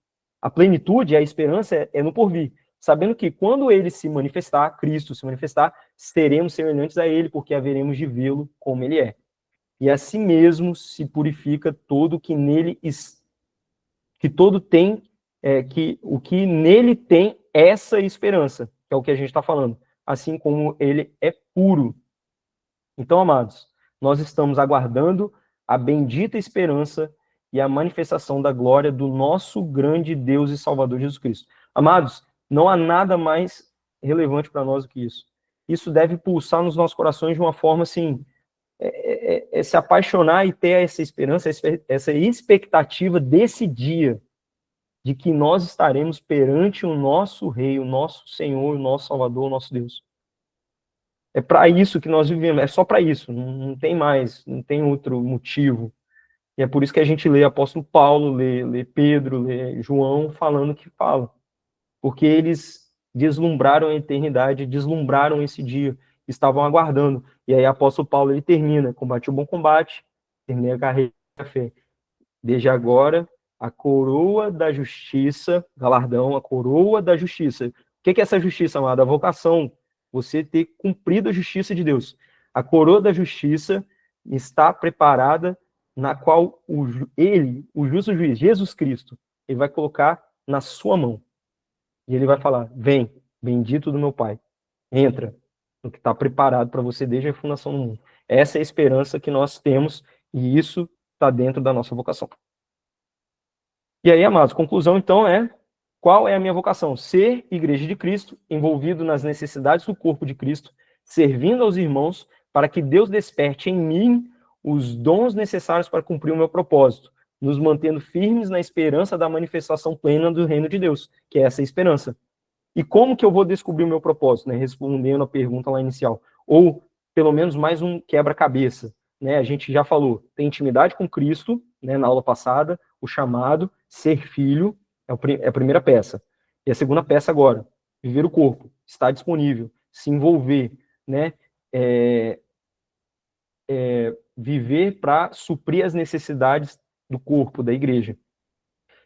a plenitude, a esperança é no porvir. Sabendo que quando ele se manifestar, Cristo se manifestar, seremos semelhantes a ele, porque haveremos de vê-lo como ele é. E assim mesmo se purifica todo que nele, que todo tem, que o que nele tem essa esperança, que é o que a gente está falando, assim como ele é puro. Então, amados, nós estamos aguardando a bendita esperança e a manifestação da glória do nosso grande Deus e Salvador Jesus Cristo. Amados, não há nada mais relevante para nós do que isso. Isso deve pulsar nos nossos corações de uma forma assim, se apaixonar e ter essa esperança, essa expectativa desse dia, de que nós estaremos perante o nosso Rei, o nosso Senhor, o nosso Salvador, o nosso Deus. É para isso que nós vivemos, é só para isso, não tem mais, não tem outro motivo. E é por isso que a gente lê apóstolo Paulo, lê Pedro, lê João, falando o que fala. Porque eles deslumbraram a eternidade, deslumbraram esse dia, estavam aguardando. E aí apóstolo Paulo, ele termina, combate o bom combate, terminei a carreira da fé. Desde agora, a coroa da justiça, galardão, a coroa da justiça. O que é essa justiça, amada? A vocação, você ter cumprido a justiça de Deus. A coroa da justiça está preparada, na qual ele, o justo juiz, Jesus Cristo, ele vai colocar na sua mão. E ele vai falar, vem, bendito do meu Pai, entra no que está preparado para você desde a fundação do mundo. Essa é a esperança que nós temos e isso está dentro da nossa vocação. E aí, amados, conclusão então qual é a minha vocação? Ser igreja de Cristo, envolvido nas necessidades do corpo de Cristo, servindo aos irmãos, para que Deus desperte em mim os dons necessários para cumprir o meu propósito, nos mantendo firmes na esperança da manifestação plena do reino de Deus, que é essa esperança. E como que eu vou descobrir o meu propósito, né? Respondendo a pergunta lá inicial. Ou, pelo menos, mais um quebra-cabeça, né? A gente já falou, tem intimidade com Cristo, né, na aula passada, o chamado, ser filho, é a primeira peça. E a segunda peça agora, viver o corpo, estar disponível, se envolver, né? Viver para suprir as necessidades do corpo, da igreja.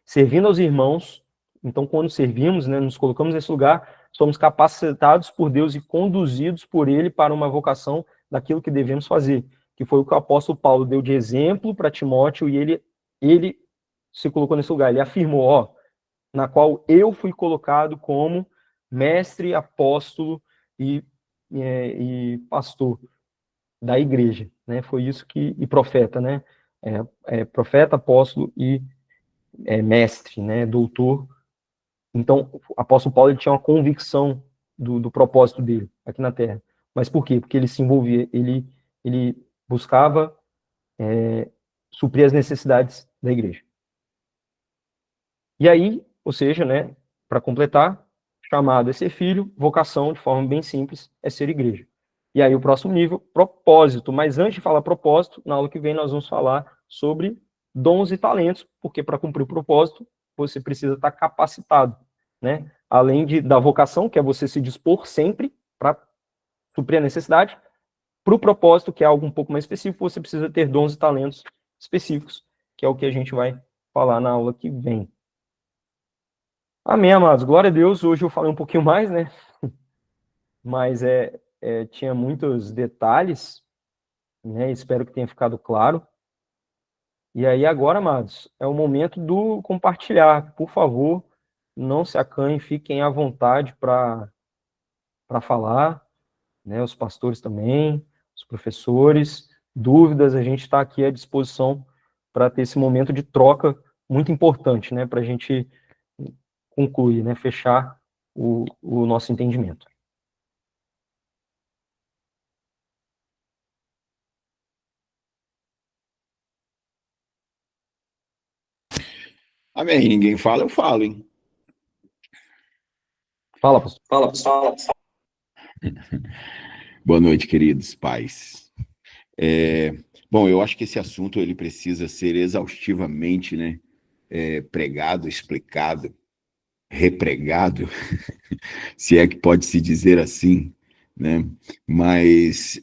Servindo aos irmãos, então quando servimos, né, nos colocamos nesse lugar, somos capacitados por Deus e conduzidos por Ele para uma vocação daquilo que devemos fazer, que foi o que o apóstolo Paulo deu de exemplo para Timóteo, e ele se colocou nesse lugar, ele afirmou, na qual eu fui colocado como mestre, apóstolo e pastor da igreja, né? Foi isso e profeta, né? Profeta, apóstolo e mestre, né? Doutor. Então, o apóstolo Paulo ele tinha uma convicção do propósito dele aqui na Terra. Mas por quê? Porque ele se envolvia, ele buscava suprir as necessidades da igreja. E aí, ou seja, né? Para completar, chamado é ser filho, vocação, de forma bem simples, é ser igreja. E aí o próximo nível, propósito. Mas antes de falar propósito, na aula que vem nós vamos falar sobre dons e talentos, porque para cumprir o propósito, você precisa estar capacitado, né? Além da vocação, que é você se dispor sempre para suprir a necessidade, para o propósito, que é algo um pouco mais específico, você precisa ter dons e talentos específicos, que é o que a gente vai falar na aula que vem. Amém, amados. Glória a Deus. Hoje eu falei um pouquinho mais, né? Mas tinha muitos detalhes, né? Espero que tenha ficado claro. E aí agora, amados, é o momento do compartilhar. Por favor, não se acanhem, fiquem à vontade para falar, né? Os pastores também, os professores, dúvidas, a gente está aqui à disposição para ter esse momento de troca muito importante, né? Para a gente concluir, né? Fechar o nosso entendimento. Amém. Ninguém fala, eu falo, hein? Fala, pastor. Fala. Boa noite, queridos pais. Bom, eu acho que esse assunto ele precisa ser exaustivamente, né, pregado, explicado, repregado, se é que pode se dizer assim, né? Mas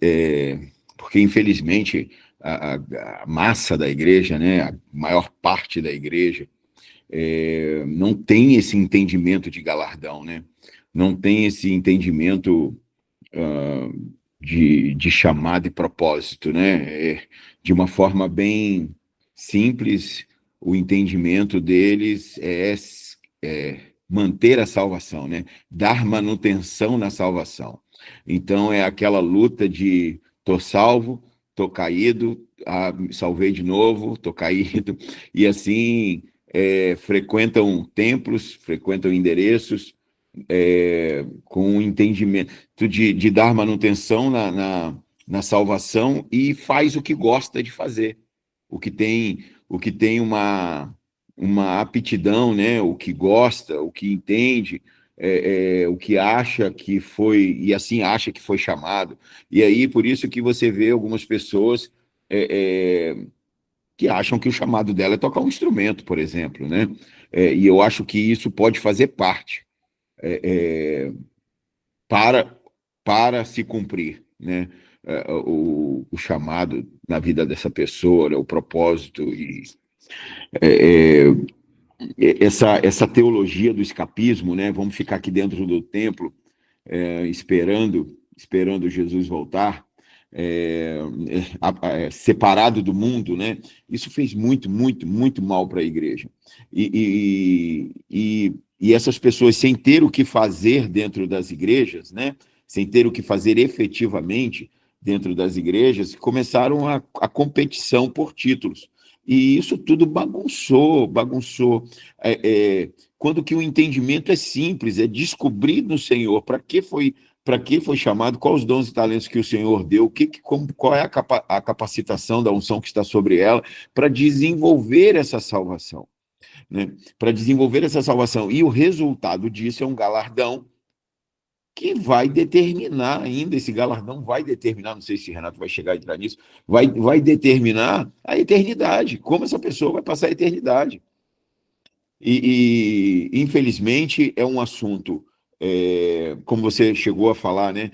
porque infelizmente a massa da igreja, né, a maior parte da igreja não tem esse entendimento de galardão, né? Não tem esse entendimento de chamado e propósito, né? De uma forma bem simples, o entendimento deles é manter a salvação, né? Dar manutenção na salvação. Então, é aquela luta de tô salvo, tô caído, salvei de novo, tô caído, e assim frequentam templos, frequentam endereços, com o entendimento de dar manutenção na salvação e faz o que gosta de fazer, o que tem uma aptidão, né? O que gosta, o que entende, o que acha que foi, e assim acha que foi chamado. E aí, por isso que você vê algumas pessoas que acham que o chamado dela é tocar um instrumento, por exemplo, né? E eu acho que isso pode fazer parte para se cumprir, né? O chamado na vida dessa pessoa, né? O propósito e essa teologia do escapismo, né? Vamos ficar aqui dentro do templo esperando Jesus voltar, separado do mundo, né? Isso fez muito, muito, muito mal para a igreja. E essas pessoas, sem ter o que fazer dentro das igrejas, né? Sem ter o que fazer efetivamente dentro das igrejas, começaram a competição por títulos. E isso tudo bagunçou. Quando que o entendimento é simples, é descobrir no Senhor para que foi chamado, quais os dons e talentos que o Senhor deu, qual é a capacitação da unção que está sobre ela, para desenvolver essa salvação, né? Para desenvolver essa salvação. E o resultado disso é um galardão que vai determinar ainda, esse galardão vai determinar, não sei se o Renato vai chegar a entrar nisso, vai determinar a eternidade, como essa pessoa vai passar a eternidade. Infelizmente, é um assunto, como você chegou a falar, né,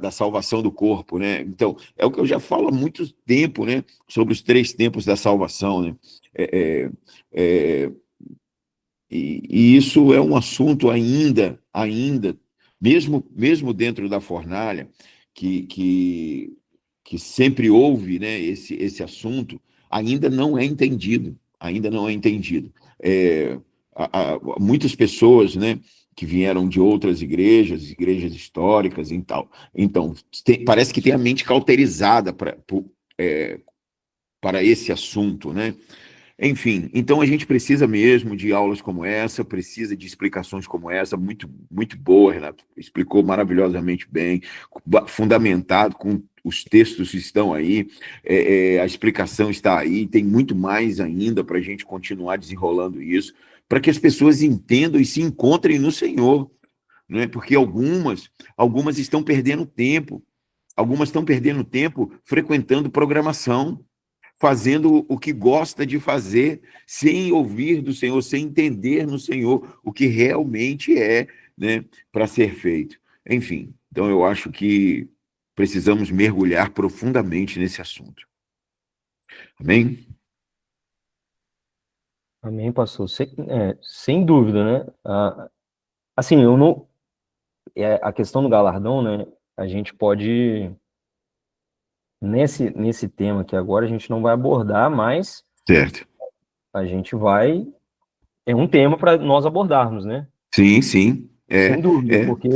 da salvação do corpo, né? Então, é o que eu já falo há muito tempo, né, sobre os 3 tempos da salvação, né? E isso é um assunto ainda, mesmo dentro da fornalha, que sempre houve, né, esse assunto, ainda não é entendido, muitas pessoas, né, que vieram de outras igrejas históricas e tal, então, parece que tem a mente cauterizada para esse assunto, né? Enfim, então a gente precisa mesmo de aulas como essa, precisa de explicações como essa, muito, muito boa, Renato, explicou maravilhosamente bem, fundamentado, com os textos estão aí, a explicação está aí, tem muito mais ainda para a gente continuar desenrolando isso, para que as pessoas entendam e se encontrem no Senhor, né? Porque algumas estão perdendo tempo, frequentando programação, fazendo o que gosta de fazer, sem ouvir do Senhor, sem entender no Senhor o que realmente é, né, para ser feito. Enfim, então eu acho que precisamos mergulhar profundamente nesse assunto. Amém? Amém, pastor. Sem dúvida, né? Assim, eu não... a questão do galardão, né? A gente pode... Nesse tema que agora a gente não vai abordar, mas Certo. a gente vai... É um tema para nós abordarmos, né? Sim, sim. Sem dúvida, porque...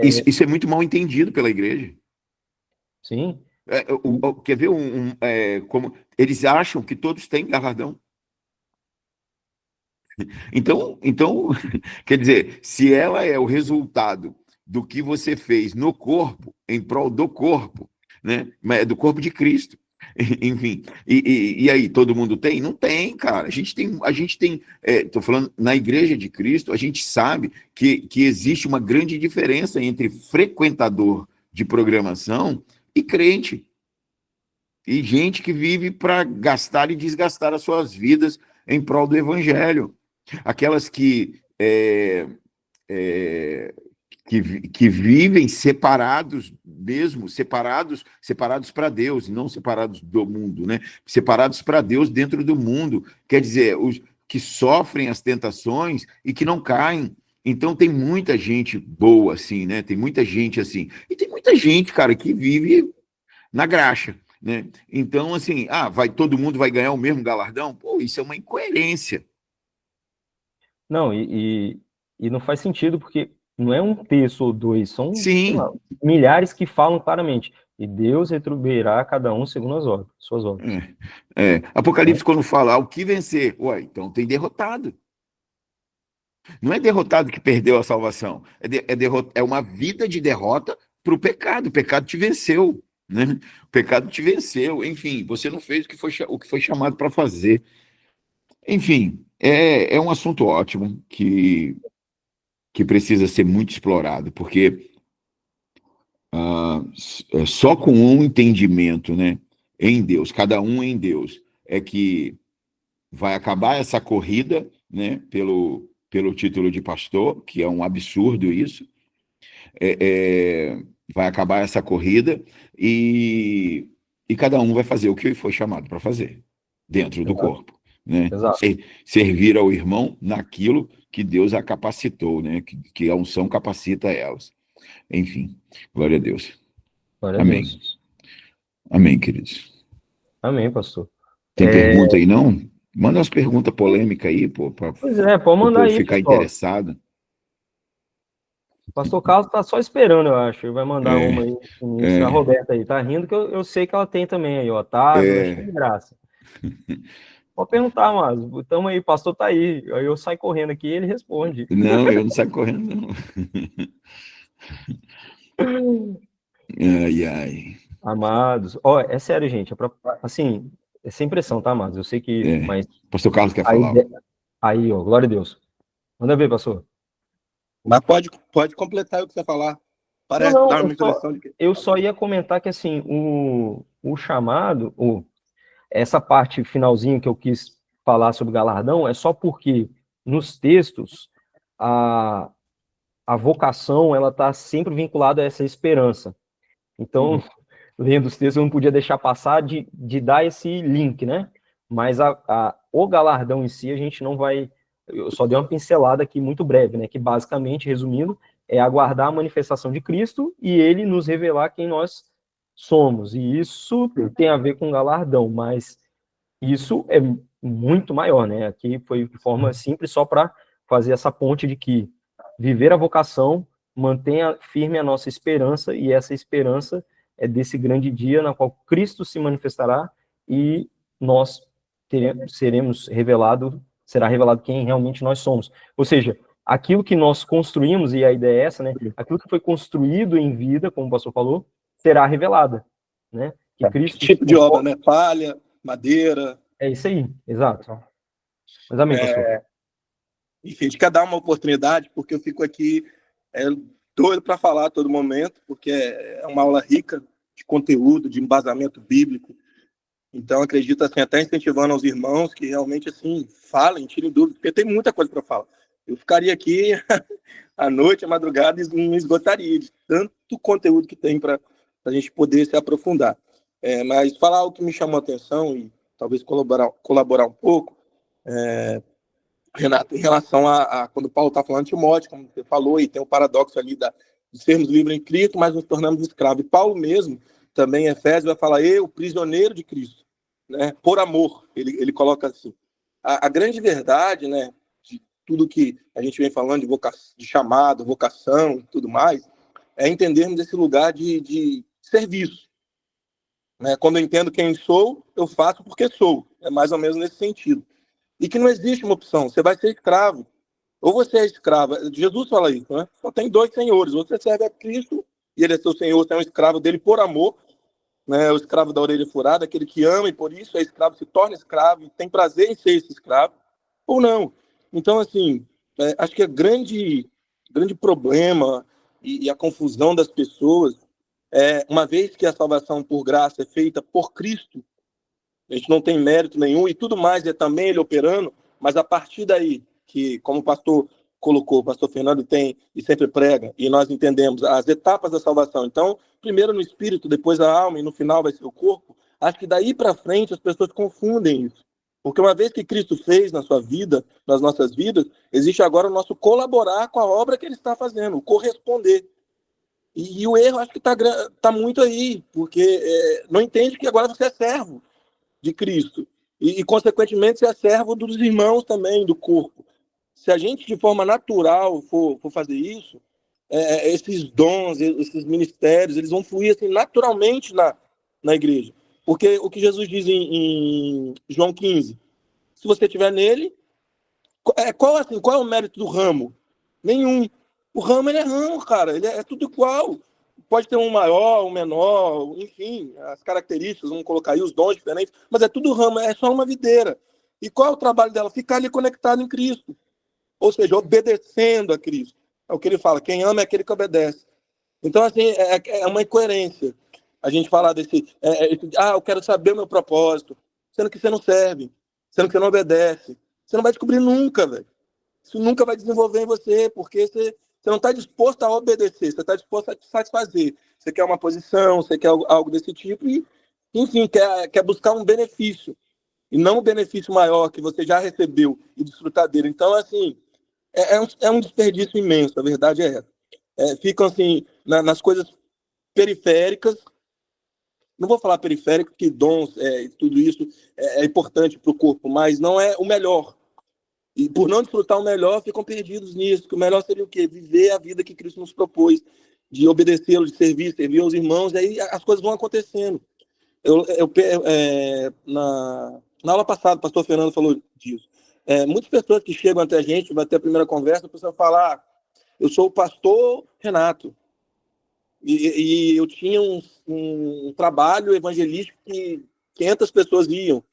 Isso é muito mal entendido pela igreja. Sim. Quer ver como eles acham que todos têm galardão? Então, quer dizer, se ela é o resultado do que você fez no corpo, em prol do corpo, né? Do corpo de Cristo. Enfim, e aí, todo mundo tem? Não tem, cara. A gente tem, estou falando, na Igreja de Cristo, a gente sabe que existe uma grande diferença entre frequentador de programação e crente. E gente que vive para gastar e desgastar as suas vidas em prol do Evangelho. Aquelas que vivem separados mesmo, separados para Deus, não separados do mundo, né? Separados para Deus dentro do mundo. Quer dizer, os que sofrem as tentações e que não caem. Então tem muita gente boa assim, né? Tem muita gente assim. E tem muita gente, cara, que vive na graxa, né? Então, assim, todo mundo vai ganhar o mesmo galardão? Pô, isso é uma incoerência. Não, e não faz sentido, porque não é um terço ou dois, são, sei lá, milhares que falam claramente. E Deus retribuirá a cada um segundo suas obras. Apocalipse, quando fala o que vencer, então tem derrotado. Não é derrotado que perdeu a salvação, é uma vida de derrota para o pecado. O pecado te venceu, né? O pecado te venceu. Enfim, você não fez o que foi chamado para fazer. Enfim, é um assunto ótimo que precisa ser muito explorado, porque só com um entendimento, né, em Deus, cada um em Deus, é que vai acabar essa corrida, né, pelo título de pastor, que é um absurdo isso, vai acabar essa corrida e cada um vai fazer o que foi chamado para fazer, dentro do corpo. Né? Servir ao irmão naquilo que Deus a capacitou, né? Que a unção capacita elas. Enfim, glória a Deus. Glória Amém. A Deus. Amém, queridos. Amém, pastor. Tem pergunta aí, não? Manda umas perguntas polêmicas aí, pô, para pode mandar aí, ficar interessado. O pastor Carlos tá só esperando, eu acho. Ele vai mandar uma aí. A Roberta aí tá rindo, que eu sei que ela tem também aí, ó. Tá, achei graça. Pode perguntar, mas estamos aí, o pastor tá aí. Aí eu saio correndo aqui e ele responde. Não, eu não saio correndo, não. Ai, ai. Amados, ó, é sério, gente, assim, é sem pressão, tá, amados? Eu sei que, É. mas Pastor Carlos quer a falar. ideia, aí, ó, glória a Deus. Manda ver, pastor. Mas pode completar o que você falar. Parece Não, dar uma impressão de que. eu só ia comentar que, assim, o chamado, essa parte finalzinho que eu quis falar sobre galardão, é só porque nos textos a vocação, ela está sempre vinculada a essa esperança. Então, lendo os textos, eu não podia deixar passar de dar esse link, né? Mas o galardão em si, a gente não vai... Eu só dei uma pincelada aqui muito breve, né? Que basicamente, resumindo, é aguardar a manifestação de Cristo e ele nos revelar quem nós somos. E isso tem a ver com galardão, mas isso é muito maior, né? Aqui foi de forma simples só para fazer essa ponte de que viver a vocação mantenha firme a nossa esperança, e essa esperança é desse grande dia na qual Cristo se manifestará e nós será revelado quem realmente nós somos. Ou seja, aquilo que nós construímos, e a ideia é essa, né? Aquilo que foi construído em vida, como o pastor falou, será revelada, né? Que Cristo... Que tipo de obra, né? Palha, madeira. É isso aí, exato. Mas amém, pastor. Enfim, a gente quer dar uma oportunidade, porque eu fico aqui doido para falar a todo momento, porque é uma aula rica de conteúdo, de embasamento bíblico. Então, acredito, assim, até incentivando aos irmãos que realmente, assim, falem, tirem dúvidas, porque tem muita coisa para falar. Eu ficaria aqui à noite, à madrugada, e não esgotaria de tanto conteúdo que tem para a gente poder se aprofundar. Mas falar algo que me chamou a atenção e talvez colaborar um pouco, Renato, em relação a quando Paulo está falando de Timóteo, como você falou, e tem o paradoxo ali de sermos livres em Cristo, mas nos tornamos escravos. E Paulo mesmo, também em Efésios, vai falar, eu, prisioneiro de Cristo, né? Por amor, ele coloca assim. A grande verdade, né, de tudo que a gente vem falando de chamado, vocação e tudo mais, é entendermos esse lugar de serviço. Né? Quando eu entendo quem sou, eu faço porque sou. É mais ou menos nesse sentido. E que não existe uma opção, você vai ser escravo. Ou você é escravo. Jesus fala isso, né? Só tem dois senhores. Ou você serve a Cristo, e ele é seu senhor, você é um escravo dele por amor, né? O escravo da orelha furada, aquele que ama e por isso é escravo, se torna escravo e tem prazer em ser esse escravo, ou não. Então, assim, acho que o grande problema e a confusão das pessoas uma vez que a salvação por graça é feita por Cristo, a gente não tem mérito nenhum, e tudo mais é também ele operando, mas a partir daí, que como o pastor colocou, o pastor Fernando tem e sempre prega, e nós entendemos as etapas da salvação. Então, primeiro no espírito, depois a alma, e no final vai ser o corpo. Acho que daí para frente as pessoas confundem isso. Porque uma vez que Cristo fez na sua vida, nas nossas vidas, existe agora o nosso colaborar com a obra que ele está fazendo, o corresponder. E o erro acho que tá muito aí, porque não entende que agora você é servo de Cristo. E, consequentemente, você é servo dos irmãos também, do corpo. Se a gente, de forma natural, for fazer isso, esses dons, esses ministérios, eles vão fluir assim, naturalmente na igreja. Porque o que Jesus diz em João 15, se você estiver nele, qual é o mérito do ramo? Nenhum. O ramo, ele é ramo, cara. Ele é tudo igual. Pode ter um maior, um menor, enfim, as características, vamos colocar aí os dons diferentes, mas é tudo ramo, é só uma videira. E qual é o trabalho dela? Ficar ali conectado em Cristo. Ou seja, obedecendo a Cristo. É o que ele fala, quem ama é aquele que obedece. Então, assim, é uma incoerência. A gente falar eu quero saber o meu propósito, sendo que você não serve, sendo que você não obedece. Você não vai descobrir nunca, velho. Isso nunca vai desenvolver em você, porque você não está disposto a obedecer, você está disposto a te satisfazer. Você quer uma posição, você quer algo desse tipo e, enfim, quer buscar um benefício. E não um benefício maior que você já recebeu e desfrutar dele. Então, assim, é um desperdício imenso, a verdade é essa. Ficam, assim, nas coisas periféricas. Não vou falar periférico, porque dons, tudo isso é importante para o corpo, mas não é o melhor. E por não desfrutar o melhor, ficam perdidos nisso. Que o melhor seria o quê? Viver a vida que Cristo nos propôs, de obedecê-lo, de servir aos irmãos, e aí as coisas vão acontecendo. Na Na aula passada, o pastor Fernando falou disso. Muitas pessoas que chegam até a gente, vai ter a primeira conversa, a pessoa fala, eu sou o pastor Renato, e eu tinha um trabalho evangelístico que 500 pessoas iam.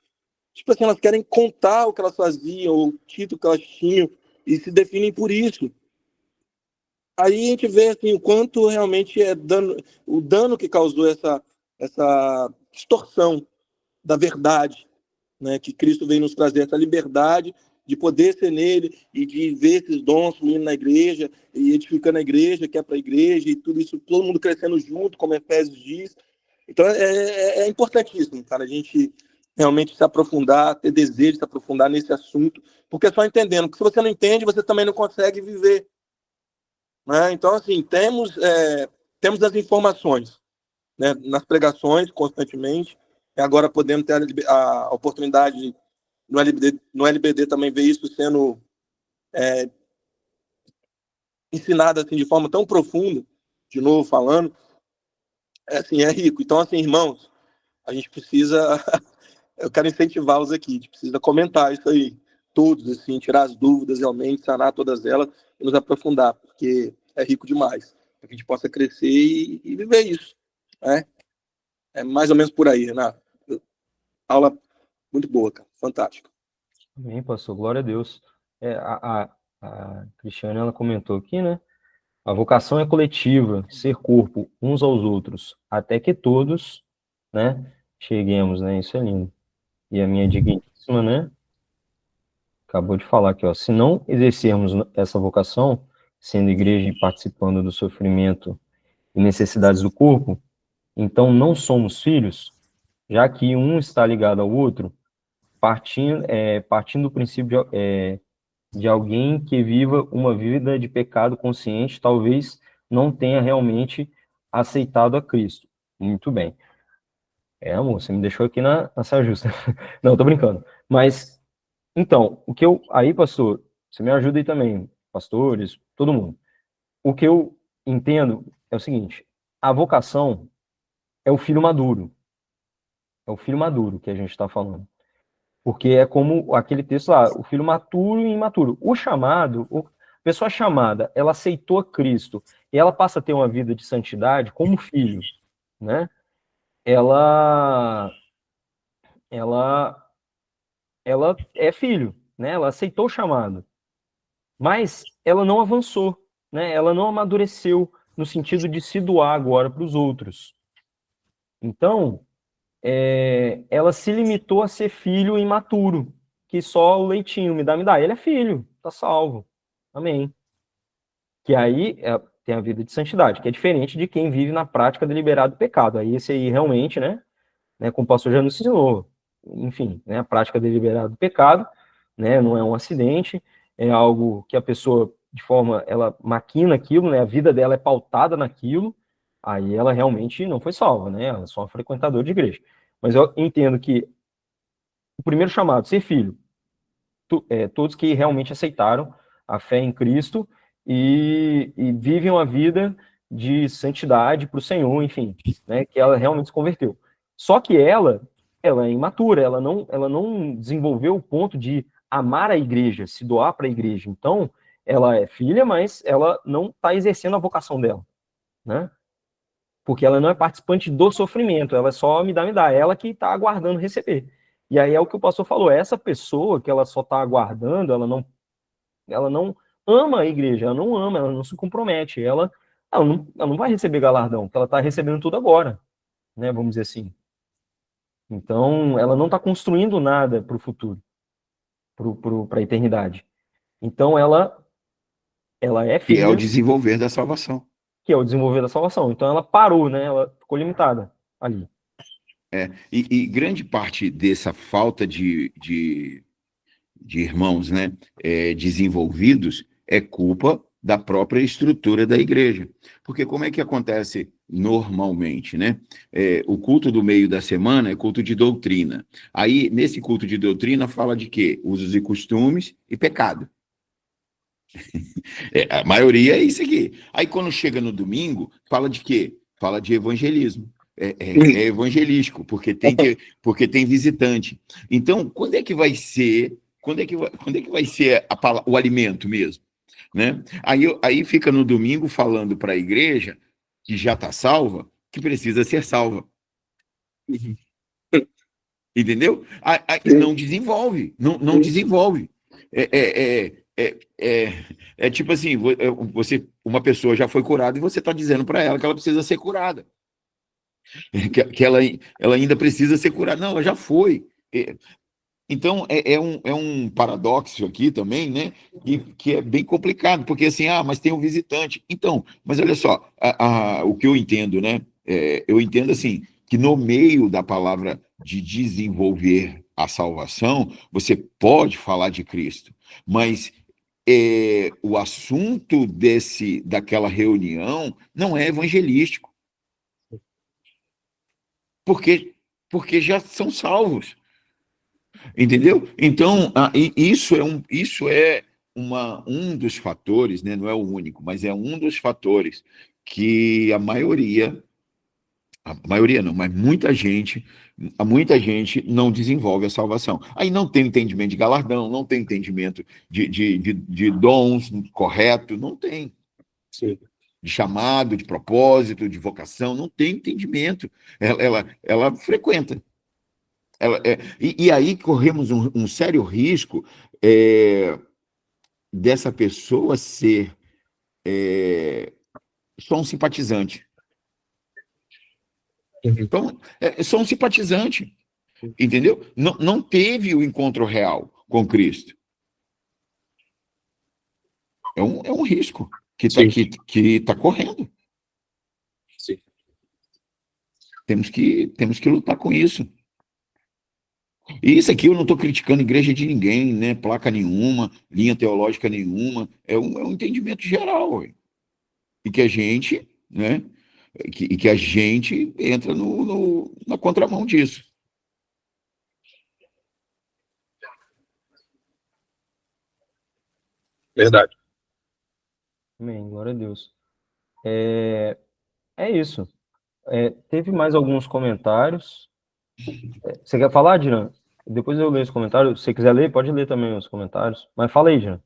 Tipo assim, elas querem contar o que elas faziam, o título que elas tinham, e se definem por isso. Aí a gente vê assim, o quanto realmente o dano que causou essa distorção da verdade, né, que Cristo veio nos trazer, essa liberdade de poder ser nele e de ver esses dons fluindo na igreja e edificando a igreja, que é para a igreja, e tudo isso, todo mundo crescendo junto, como Efésios diz. Então é importantíssimo, cara, a gente realmente se aprofundar, ter desejo de se aprofundar nesse assunto, porque é só entendendo, porque se você não entende, você também não consegue viver. Né? Então, assim, temos as informações, né, nas pregações, constantemente, e agora podemos ter a oportunidade no LBD também ver isso sendo ensinado assim, de forma tão profunda, de novo falando, assim, é rico. Então, assim, irmãos, a gente precisa, eu quero incentivá-los aqui, a gente precisa comentar isso aí, todos, assim, tirar as dúvidas realmente, sanar todas elas e nos aprofundar, porque é rico demais, para que a gente possa crescer e viver isso, né? É mais ou menos por aí, Renato. Aula muito boa, cara. Fantástica. Amém, pastor. Glória a Deus. A Cristiane, ela comentou aqui, né? A vocação é coletiva, ser corpo uns aos outros, até que todos, né, cheguemos, né? Isso é lindo. E a minha digníssima, né, acabou de falar aqui, ó, se não exercermos essa vocação, sendo igreja e participando do sofrimento e necessidades do corpo, então não somos filhos, já que um está ligado ao outro, partindo do princípio de alguém que viva uma vida de pecado consciente, talvez não tenha realmente aceitado a Cristo. Muito bem. Amor, você me deixou aqui na saia justa. Não, tô brincando. Mas, então, aí, pastor, você me ajuda aí também, pastores, todo mundo. O que eu entendo é o seguinte, a vocação é o filho maduro. É o filho maduro que a gente está falando. Porque é como aquele texto lá, o filho maturo e imaturo. A pessoa chamada, ela aceitou a Cristo e ela passa a ter uma vida de santidade como filho, né? Ela é filho, né? Ela aceitou o chamado, mas ela não avançou, né? Ela não amadureceu no sentido de se doar agora para os outros. Então, ela se limitou a ser filho imaturo, que só o leitinho me dá. Ele é filho, tá salvo. Amém. Que aí tem a vida de santidade, que é diferente de quem vive na prática deliberada do pecado. Aí esse aí realmente, né, como o pastor já nos ensinou, enfim, né, a prática deliberada do pecado, né, não é um acidente, é algo que a pessoa, ela maquina aquilo, né, a vida dela é pautada naquilo, aí ela realmente não foi salva, né, ela é só uma frequentadora de igreja. Mas eu entendo que o primeiro chamado, ser filho, todos que realmente aceitaram a fé em Cristo e vivem uma vida de santidade para o Senhor, enfim, né, que ela realmente se converteu. Só que ela é imatura, ela não desenvolveu o ponto de amar a igreja, se doar para a igreja. Então, ela é filha, mas ela não está exercendo a vocação dela, né? Porque ela não é participante do sofrimento, ela é só me dá, ela que está aguardando receber. E aí é o que o pastor falou, essa pessoa que ela só está aguardando, ela não ama a igreja, ela não ama, ela não se compromete, ela não vai receber galardão, porque ela está recebendo tudo agora, né, vamos dizer assim. Então, ela não está construindo nada para o futuro, para a eternidade. Então, ela é filha... Que é o desenvolver da salvação. Que é o desenvolver da salvação. Então, ela parou, né, ela ficou limitada ali. E grande parte dessa falta de irmãos, né, desenvolvidos é culpa da própria estrutura da igreja. Porque como é que acontece normalmente, né? O culto do meio da semana é culto de doutrina. Aí, nesse culto de doutrina, fala de quê? Usos e costumes e pecado. A maioria é isso aqui. Aí, quando chega no domingo, fala de quê? Fala de evangelismo. é evangelístico, porque tem visitante. Então, quando é que vai ser o alimento mesmo? Né? Aí fica no domingo falando para a igreja que já está salva, que precisa ser salva. Entendeu? Aí não desenvolve, não desenvolve. É tipo assim, uma pessoa já foi curada e você está dizendo para ela que ela precisa ser curada. Que ela ainda precisa ser curada. Não, ela já foi. Então, é um paradoxo aqui também, né? Que é bem complicado, porque assim, mas tem um visitante. Então, mas olha só, o que eu entendo, né? Eu entendo assim, que no meio da palavra de desenvolver a salvação, você pode falar de Cristo, mas o assunto daquela reunião não é evangelístico, porque já são salvos. Entendeu? Então, isso é um dos fatores, né? Não é o único, mas é um dos fatores que a maioria não, mas muita gente não desenvolve a salvação. Aí não tem entendimento de galardão, não tem entendimento de dons correto, não tem. Sim. De chamado, de propósito, de vocação, não tem entendimento. Ela frequenta. E aí corremos um sério risco dessa pessoa ser só um simpatizante. Então, é só um simpatizante, entendeu? Não teve o encontro real com Cristo. É um risco que está correndo. Sim. Temos que lutar com isso. E isso aqui eu não estou criticando igreja de ninguém, né? Placa nenhuma, linha teológica nenhuma. É um entendimento geral. Ué. E que a gente, né? Que a gente entra na contramão disso. Verdade. Amém, glória a Deus. É isso. Teve mais alguns comentários. Você quer falar, Diran? Depois eu leio os comentários. Se você quiser ler, pode ler também os comentários. Mas fala aí, Diran.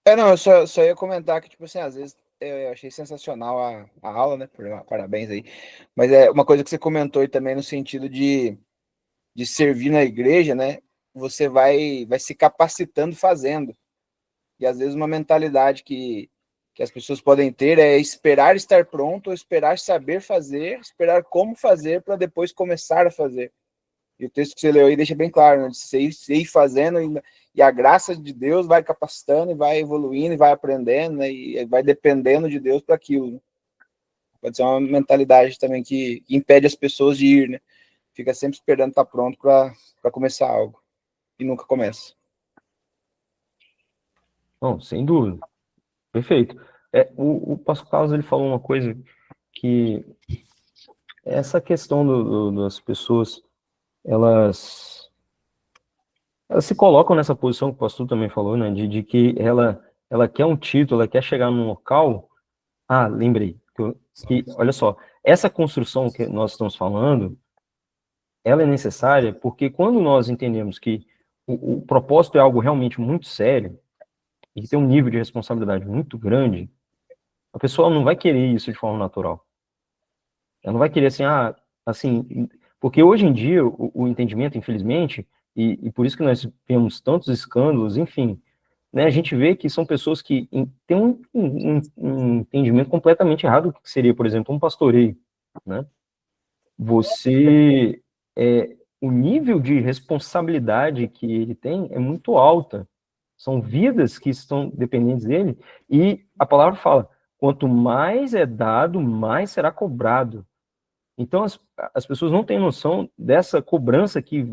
Não, eu só ia comentar que, tipo assim, às vezes eu achei sensacional a aula, né? Parabéns aí. Mas é uma coisa que você comentou aí também no sentido de servir na igreja, né? Você vai se capacitando fazendo. E às vezes uma mentalidade que as pessoas podem ter é esperar estar pronto, ou esperar saber fazer, esperar como fazer para depois começar a fazer. E o texto que você leu aí deixa bem claro, né? De você ir fazendo e a graça de Deus vai capacitando e vai evoluindo e vai aprendendo, né? E vai dependendo de Deus para aquilo. Né? Pode ser uma mentalidade também que impede as pessoas de ir, né? Fica sempre esperando estar pronto para começar algo e nunca começa. Não, sem dúvida. Perfeito. O Pastor Carlos ele falou uma coisa que essa questão das pessoas, elas se colocam nessa posição que o pastor também falou, né, de que ela quer um título, ela quer chegar num local. Lembrei, que olha só, essa construção que nós estamos falando, ela é necessária porque quando nós entendemos que o propósito é algo realmente muito sério, e que tem um nível de responsabilidade muito grande, a pessoa não vai querer isso de forma natural. Ela não vai querer assim, porque hoje em dia o entendimento, infelizmente, e por isso que nós vemos tantos escândalos, enfim, né, a gente vê que são pessoas que têm um entendimento completamente errado do que seria, por exemplo, um pastoreio, né? O nível de responsabilidade que ele tem é muito alta. São vidas que estão dependentes dele, e a palavra fala, quanto mais é dado, mais será cobrado. Então, as pessoas não têm noção dessa cobrança que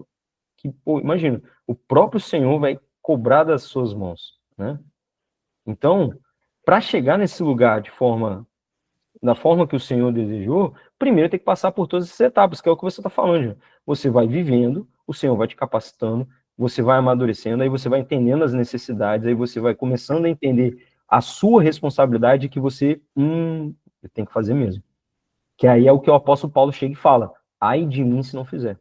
imagina, o próprio Senhor vai cobrar das suas mãos, né? Então, para chegar nesse lugar da forma que o Senhor desejou, primeiro tem que passar por todas essas etapas, que é o que você está falando. Você vai vivendo, o Senhor vai te capacitando, você vai amadurecendo, aí você vai entendendo as necessidades, aí você vai começando a entender a sua responsabilidade que você tem que fazer mesmo. Que aí é o que o apóstolo Paulo chega e fala, ai de mim se não fizer.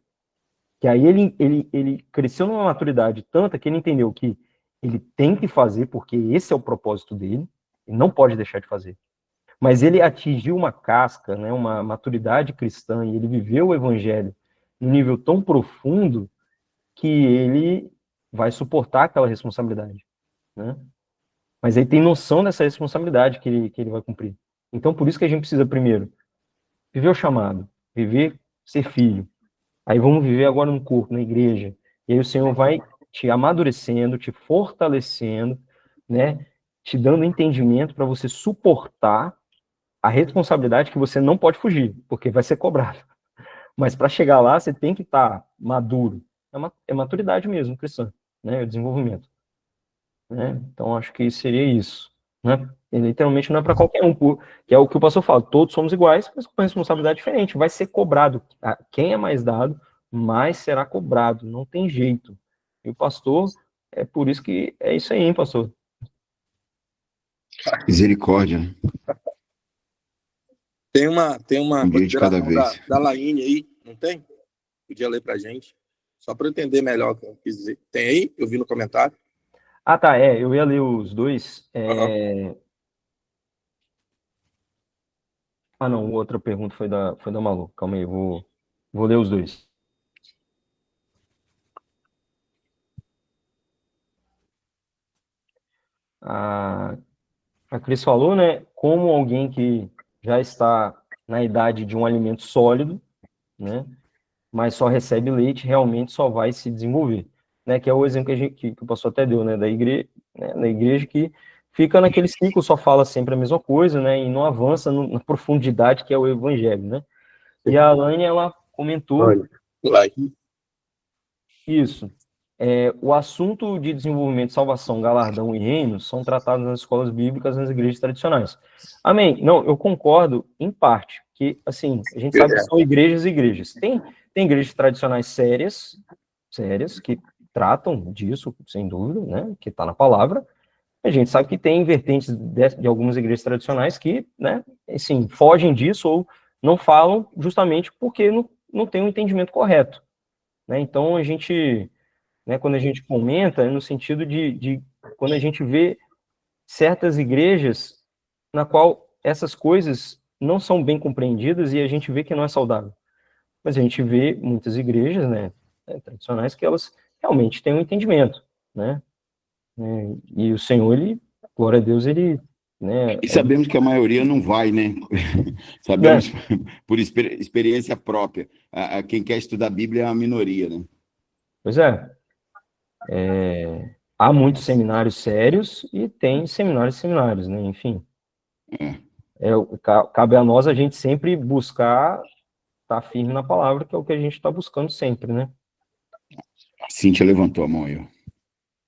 Que aí ele cresceu numa maturidade tanta que ele entendeu que ele tem que fazer, porque esse é o propósito dele, e não pode deixar de fazer. Mas ele atingiu uma casca, né, uma maturidade cristã, e ele viveu o evangelho num nível tão profundo que ele vai suportar aquela responsabilidade, né? Mas ele tem noção dessa responsabilidade que ele vai cumprir. Então, por isso que a gente precisa, primeiro, viver o chamado, viver ser filho. Aí vamos viver agora no corpo, na igreja. E aí o Senhor vai te amadurecendo, te fortalecendo, né? Te dando entendimento para você suportar a responsabilidade que você não pode fugir, porque vai ser cobrado. Mas para chegar lá, você tem que estar maduro. É maturidade mesmo, cristã, né? O desenvolvimento. Né? Então, acho que seria isso. Né? E, literalmente não é para qualquer um, que é o que o pastor fala, todos somos iguais, mas com responsabilidade diferente, vai ser cobrado. Quem é mais dado, mais será cobrado, não tem jeito. E o pastor, é por isso que é isso aí, hein, pastor? Misericórdia, né? Tem uma Um dia de cada consideração vez. da Laine aí, não tem? Podia ler pra gente, só para eu entender melhor o que eu quis dizer. Tem aí? Eu vi no comentário. Ah, tá, eu ia ler os dois. Ah, não, outra pergunta foi da Malu. Calma aí, vou ler os dois. A Cris falou, né, como alguém que já está na idade de um alimento sólido, né, mas só recebe leite, realmente só vai se desenvolver, né, que é o exemplo que o pastor até deu, né, da igreja que fica naquele ciclo, só fala sempre a mesma coisa, né, e não avança na profundidade que é o evangelho, né. E a Alane, ela comentou Olha, like. isso. O assunto de desenvolvimento, salvação, galardão e reino são tratados nas escolas bíblicas, nas igrejas tradicionais. Amém. Não, eu concordo em parte, que, assim, a gente sabe que são igrejas e igrejas. Tem igrejas tradicionais sérias, que tratam disso, sem dúvida, né, que está na palavra. A gente sabe que tem vertentes de algumas igrejas tradicionais que, né, assim, fogem disso ou não falam justamente porque não tem um entendimento correto, né. Então, a gente, né, quando a gente comenta, é no sentido de quando a gente vê certas igrejas na qual essas coisas não são bem compreendidas e a gente vê que não é saudável. Mas a gente vê muitas igrejas, né, tradicionais, que elas realmente têm um entendimento, né, e o Senhor, ele, glória a Deus, ele, né, E sabemos que a maioria não vai, né? Sabemos por experiência própria. Quem quer estudar a Bíblia é a minoria, né? pois é, há muitos seminários sérios e tem seminários, né, enfim. Cabe a nós a gente sempre buscar estar firme na palavra, que é o que a gente está buscando sempre, né? A Cíntia levantou a mão aí.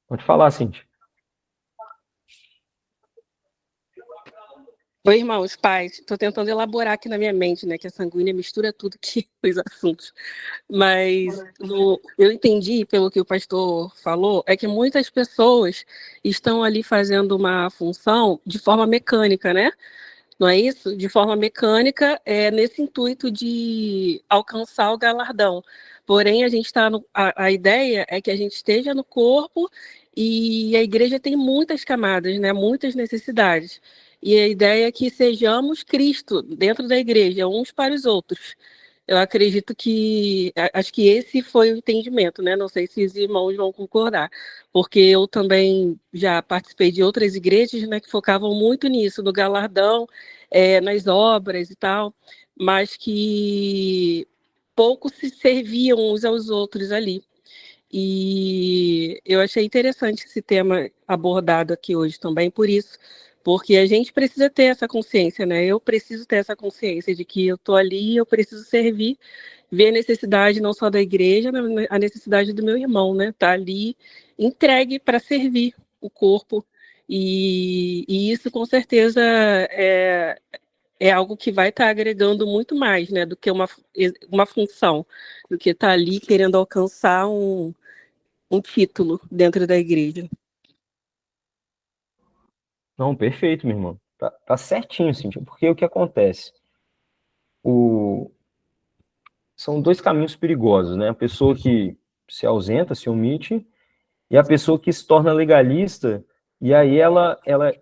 Pode falar, Cintia. Oi, irmãos, pais. Estou tentando elaborar aqui na minha mente, né? Que a sanguínea mistura tudo que os assuntos. Mas eu entendi, pelo que o pastor falou, é que muitas pessoas estão ali fazendo uma função de forma mecânica, né? Não é isso? De forma mecânica, nesse intuito de alcançar o galardão. Porém, a ideia é que a gente esteja no corpo e a igreja tem muitas camadas, né? Muitas necessidades. E a ideia é que sejamos Cristo dentro da igreja, uns para os outros. Eu acredito que, acho que esse foi o entendimento, né? Não sei se os irmãos vão concordar, porque eu também já participei de outras igrejas, né, que focavam muito nisso, no galardão, nas obras e tal, mas que pouco se serviam uns aos outros ali. E eu achei interessante esse tema abordado aqui hoje também, por isso, porque a gente precisa ter essa consciência, né? Eu preciso ter essa consciência de que eu estou ali, eu preciso servir, ver a necessidade não só da igreja, mas a necessidade do meu irmão, né? Tá ali entregue para servir o corpo. E isso, com certeza, é algo que vai estar agregando muito mais, né? Do que uma função, do que estar ali querendo alcançar um título dentro da igreja. Não, perfeito, meu irmão. Tá certinho, Cintia, porque o que acontece? são dois caminhos perigosos, né? A pessoa que se ausenta, se omite, e a pessoa que se torna legalista, e aí ela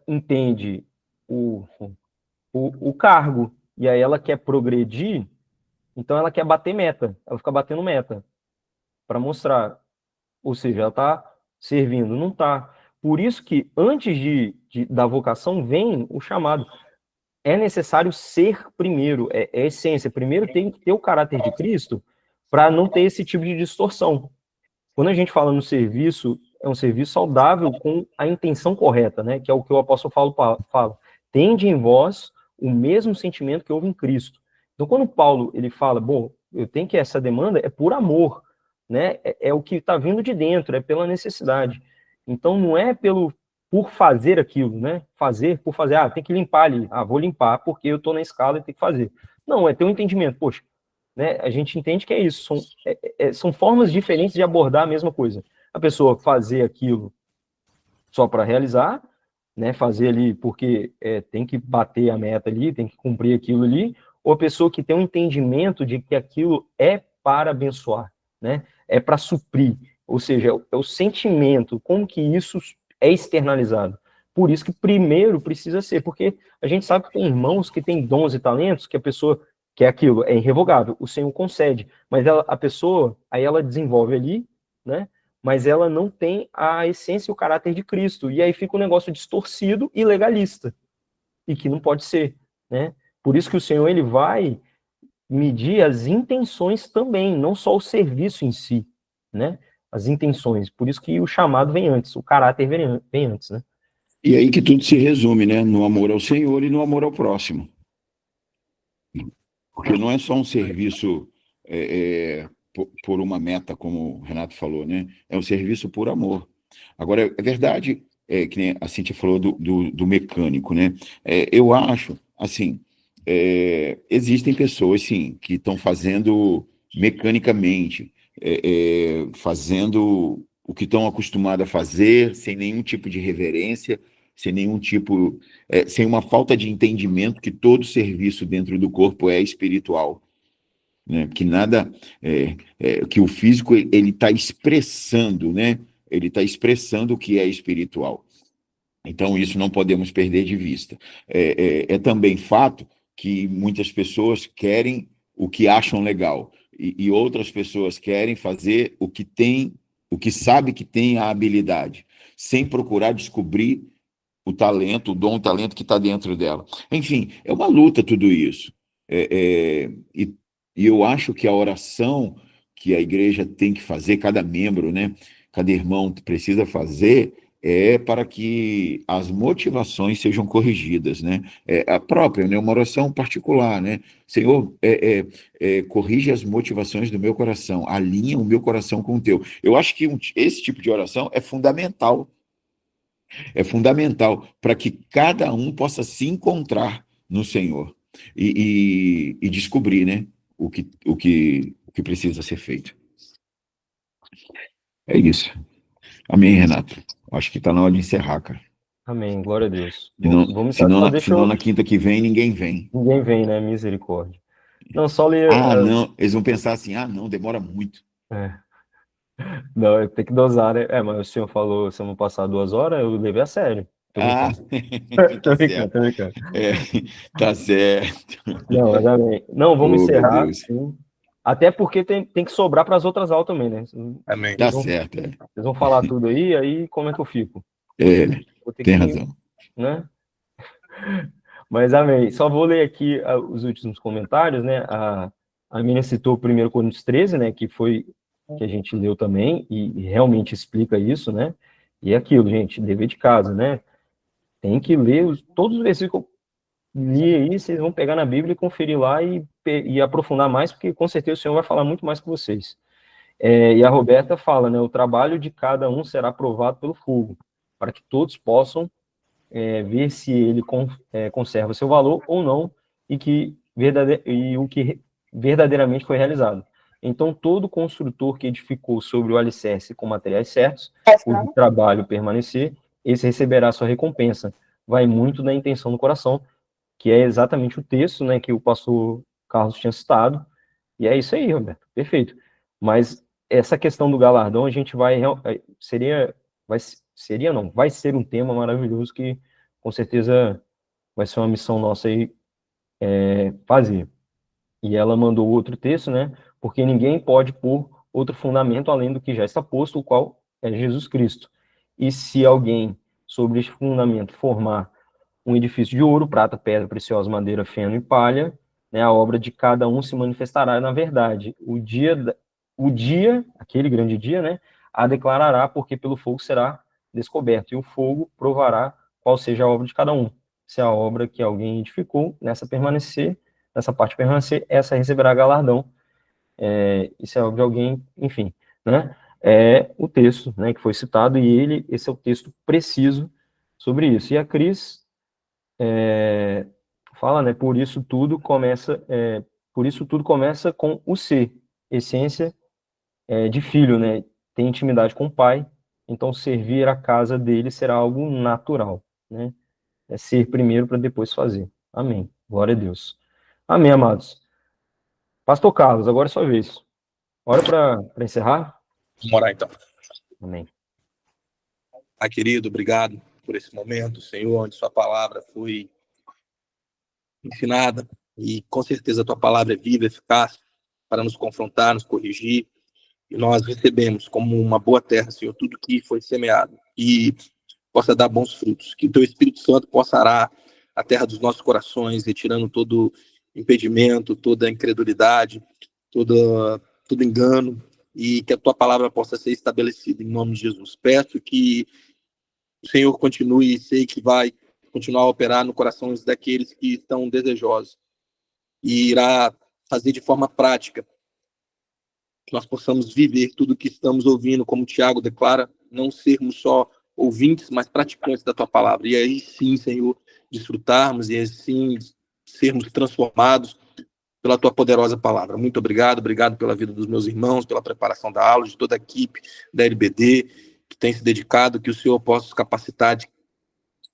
entende o cargo, e aí ela quer progredir, então ela quer bater meta, ela fica batendo meta para mostrar, ou seja, ela está servindo, não está. Por isso que antes da vocação vem o chamado. É necessário ser primeiro, é essência. Primeiro tem que ter o caráter de Cristo para não ter esse tipo de distorção. Quando a gente fala no serviço, é um serviço saudável com a intenção correta, né? Que é o que o apóstolo Paulo fala. Tende em vós o mesmo sentimento que houve em Cristo. Então, quando Paulo ele fala, bom, eu tenho que essa demanda é por amor, né? É o que está vindo de dentro, é pela necessidade. Então, não é por fazer aquilo, né? Fazer por fazer, tem que limpar ali. Vou limpar porque eu estou na escala e tenho que fazer. Não, é ter um entendimento, poxa, né? A gente entende que é isso, são formas diferentes de abordar a mesma coisa. A pessoa fazer aquilo só para realizar, né? Fazer ali porque tem que bater a meta ali, tem que cumprir aquilo ali, ou a pessoa que tem um entendimento de que aquilo é para abençoar, né? É para suprir, ou seja, é o sentimento, como que isso é externalizado. Por isso que primeiro precisa ser, porque a gente sabe que tem irmãos que têm dons e talentos que a pessoa que é aquilo, é irrevogável, o Senhor concede, mas a pessoa, aí ela desenvolve ali, né, mas ela não tem a essência e o caráter de Cristo, e aí fica um negócio distorcido e legalista, e que não pode ser, né, por isso que o Senhor, ele vai medir as intenções também, não só o serviço em si, né, as intenções, por isso que o chamado vem antes, o caráter vem antes, né. E aí que tudo se resume, né? No amor ao Senhor e no amor ao próximo. Porque não é só um serviço por uma meta, como o Renato falou, né? É um serviço por amor. Agora, é verdade, que nem a Cíntia falou do mecânico, né? Eu acho, assim, existem pessoas, sim, que estão fazendo mecanicamente, fazendo o que estão acostumados a fazer, sem nenhum tipo de reverência, sem nenhum tipo, sem uma falta de entendimento que todo serviço dentro do corpo é espiritual, né? Que nada, que o físico ele está expressando, né? Ele está expressando o que é espiritual. Então isso não podemos perder de vista. É também fato que muitas pessoas querem o que acham legal e outras pessoas querem fazer o que sabe que tem a habilidade, sem procurar descobrir o talento, o talento que está dentro dela. Enfim, é uma luta tudo isso. E eu acho que a oração que a igreja tem que fazer, cada membro, né, cada irmão precisa fazer, para que as motivações sejam corrigidas, né? A própria, né, uma oração particular, né? Senhor, corrige as motivações do meu coração, alinha o meu coração com o teu. Eu acho que esse tipo de oração é fundamental. É fundamental para que cada um possa se encontrar no Senhor e descobrir, né, o que precisa ser feito. É isso. Amém, Renato. Acho que está na hora de encerrar, cara. Amém, glória a Deus. Vamos senão na quinta que vem ninguém vem. Ninguém vem, né? Misericórdia. Não, só ler. Não, eles vão pensar assim, não, demora muito. Não, tem que dosar, né? Mas o senhor falou semana passada 2 horas, eu levei a sério. Tô brincando. Tá certo. Não, mas amém. Não, vamos encerrar. Sim. Até porque tem que sobrar para as outras aulas também, né? Amém. Tá certo. Vocês vão falar tudo aí como é que eu fico? Tem razão. Né? Mas amém. Só vou ler aqui os últimos comentários, né? A Miriam citou o 1 Coríntios 13, né? Que foi que a gente leu também, e realmente explica isso, né? E é aquilo, gente, dever de casa, né? Tem que ler todos os versículos que eu li aí, vocês vão pegar na Bíblia e conferir lá e aprofundar mais, porque com certeza o Senhor vai falar muito mais com vocês. E a Roberta fala, né? O trabalho de cada um será provado pelo fogo, para que todos possam ver se ele conserva seu valor ou não, e o que verdadeiramente foi realizado. Então, todo construtor que edificou sobre o alicerce com materiais certos, cujo trabalho permanecer, esse receberá sua recompensa. Vai muito da intenção do coração, que é exatamente o texto, né, que o pastor Carlos tinha citado, e é isso aí, Roberto, perfeito. Mas essa questão do galardão, a gente vai ser um tema maravilhoso que, com certeza, vai ser uma missão nossa aí fazer. E ela mandou outro texto, né? Porque ninguém pode pôr outro fundamento além do que já está posto, o qual é Jesus Cristo. E se alguém, sobre este fundamento, formar um edifício de ouro, prata, pedra preciosa, madeira, feno e palha, né, a obra de cada um se manifestará na verdade. O dia, aquele grande dia, né, a declarará, porque pelo fogo será descoberto, e o fogo provará qual seja a obra de cada um. Se a obra que alguém edificou, nessa parte permanecer, essa receberá galardão. E se a obra de alguém, enfim, né, é o texto, né, que foi citado, e esse é o texto preciso sobre isso. E a Cris fala, né, por isso tudo começa com o ser, essência de filho, né, tem intimidade com o pai, então servir a casa dele será algo natural, né, é ser primeiro para depois fazer. Amém. Glória a Deus. Amém, amados. Pastor Carlos, agora é sua vez. Hora para encerrar? Vamos orar então. Amém. Pai querido, obrigado por esse momento, Senhor, onde sua palavra foi ensinada, e com certeza a tua palavra é viva, eficaz, para nos confrontar, nos corrigir, e nós recebemos como uma boa terra, Senhor, tudo que foi semeado, e possa dar bons frutos, que o teu Espírito Santo possa arar a terra dos nossos corações, retirando todo impedimento, toda incredulidade, todo engano, e que a tua palavra possa ser estabelecida em nome de Jesus. Peço que o Senhor continue, e sei que vai continuar a operar no coração daqueles que estão desejosos, e irá fazer de forma prática que nós possamos viver tudo que estamos ouvindo, como o Tiago declara, não sermos só ouvintes, mas praticantes da tua palavra. E aí sim, Senhor, desfrutarmos e assim sermos transformados pela tua poderosa palavra. Muito obrigado pela vida dos meus irmãos, pela preparação da aula, de toda a equipe da LBD que tem se dedicado, que o Senhor possa os capacitar de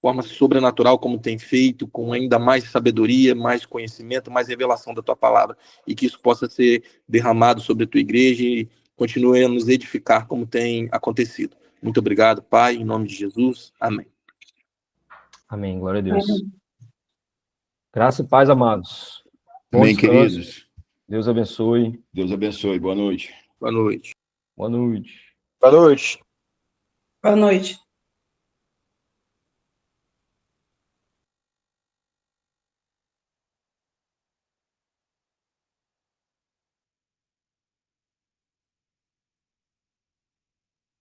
forma sobrenatural, como tem feito, com ainda mais sabedoria, mais conhecimento, mais revelação da tua palavra, e que isso possa ser derramado sobre a tua igreja e continue a nos edificar como tem acontecido. Muito obrigado, Pai, em nome de Jesus. Amém. Amém. Glória a Deus. Graça e paz, amados. Bom Amém, descanso. queridos. Deus abençoe. Deus abençoe. Boa noite. Boa noite. Boa noite. Boa noite. Boa noite.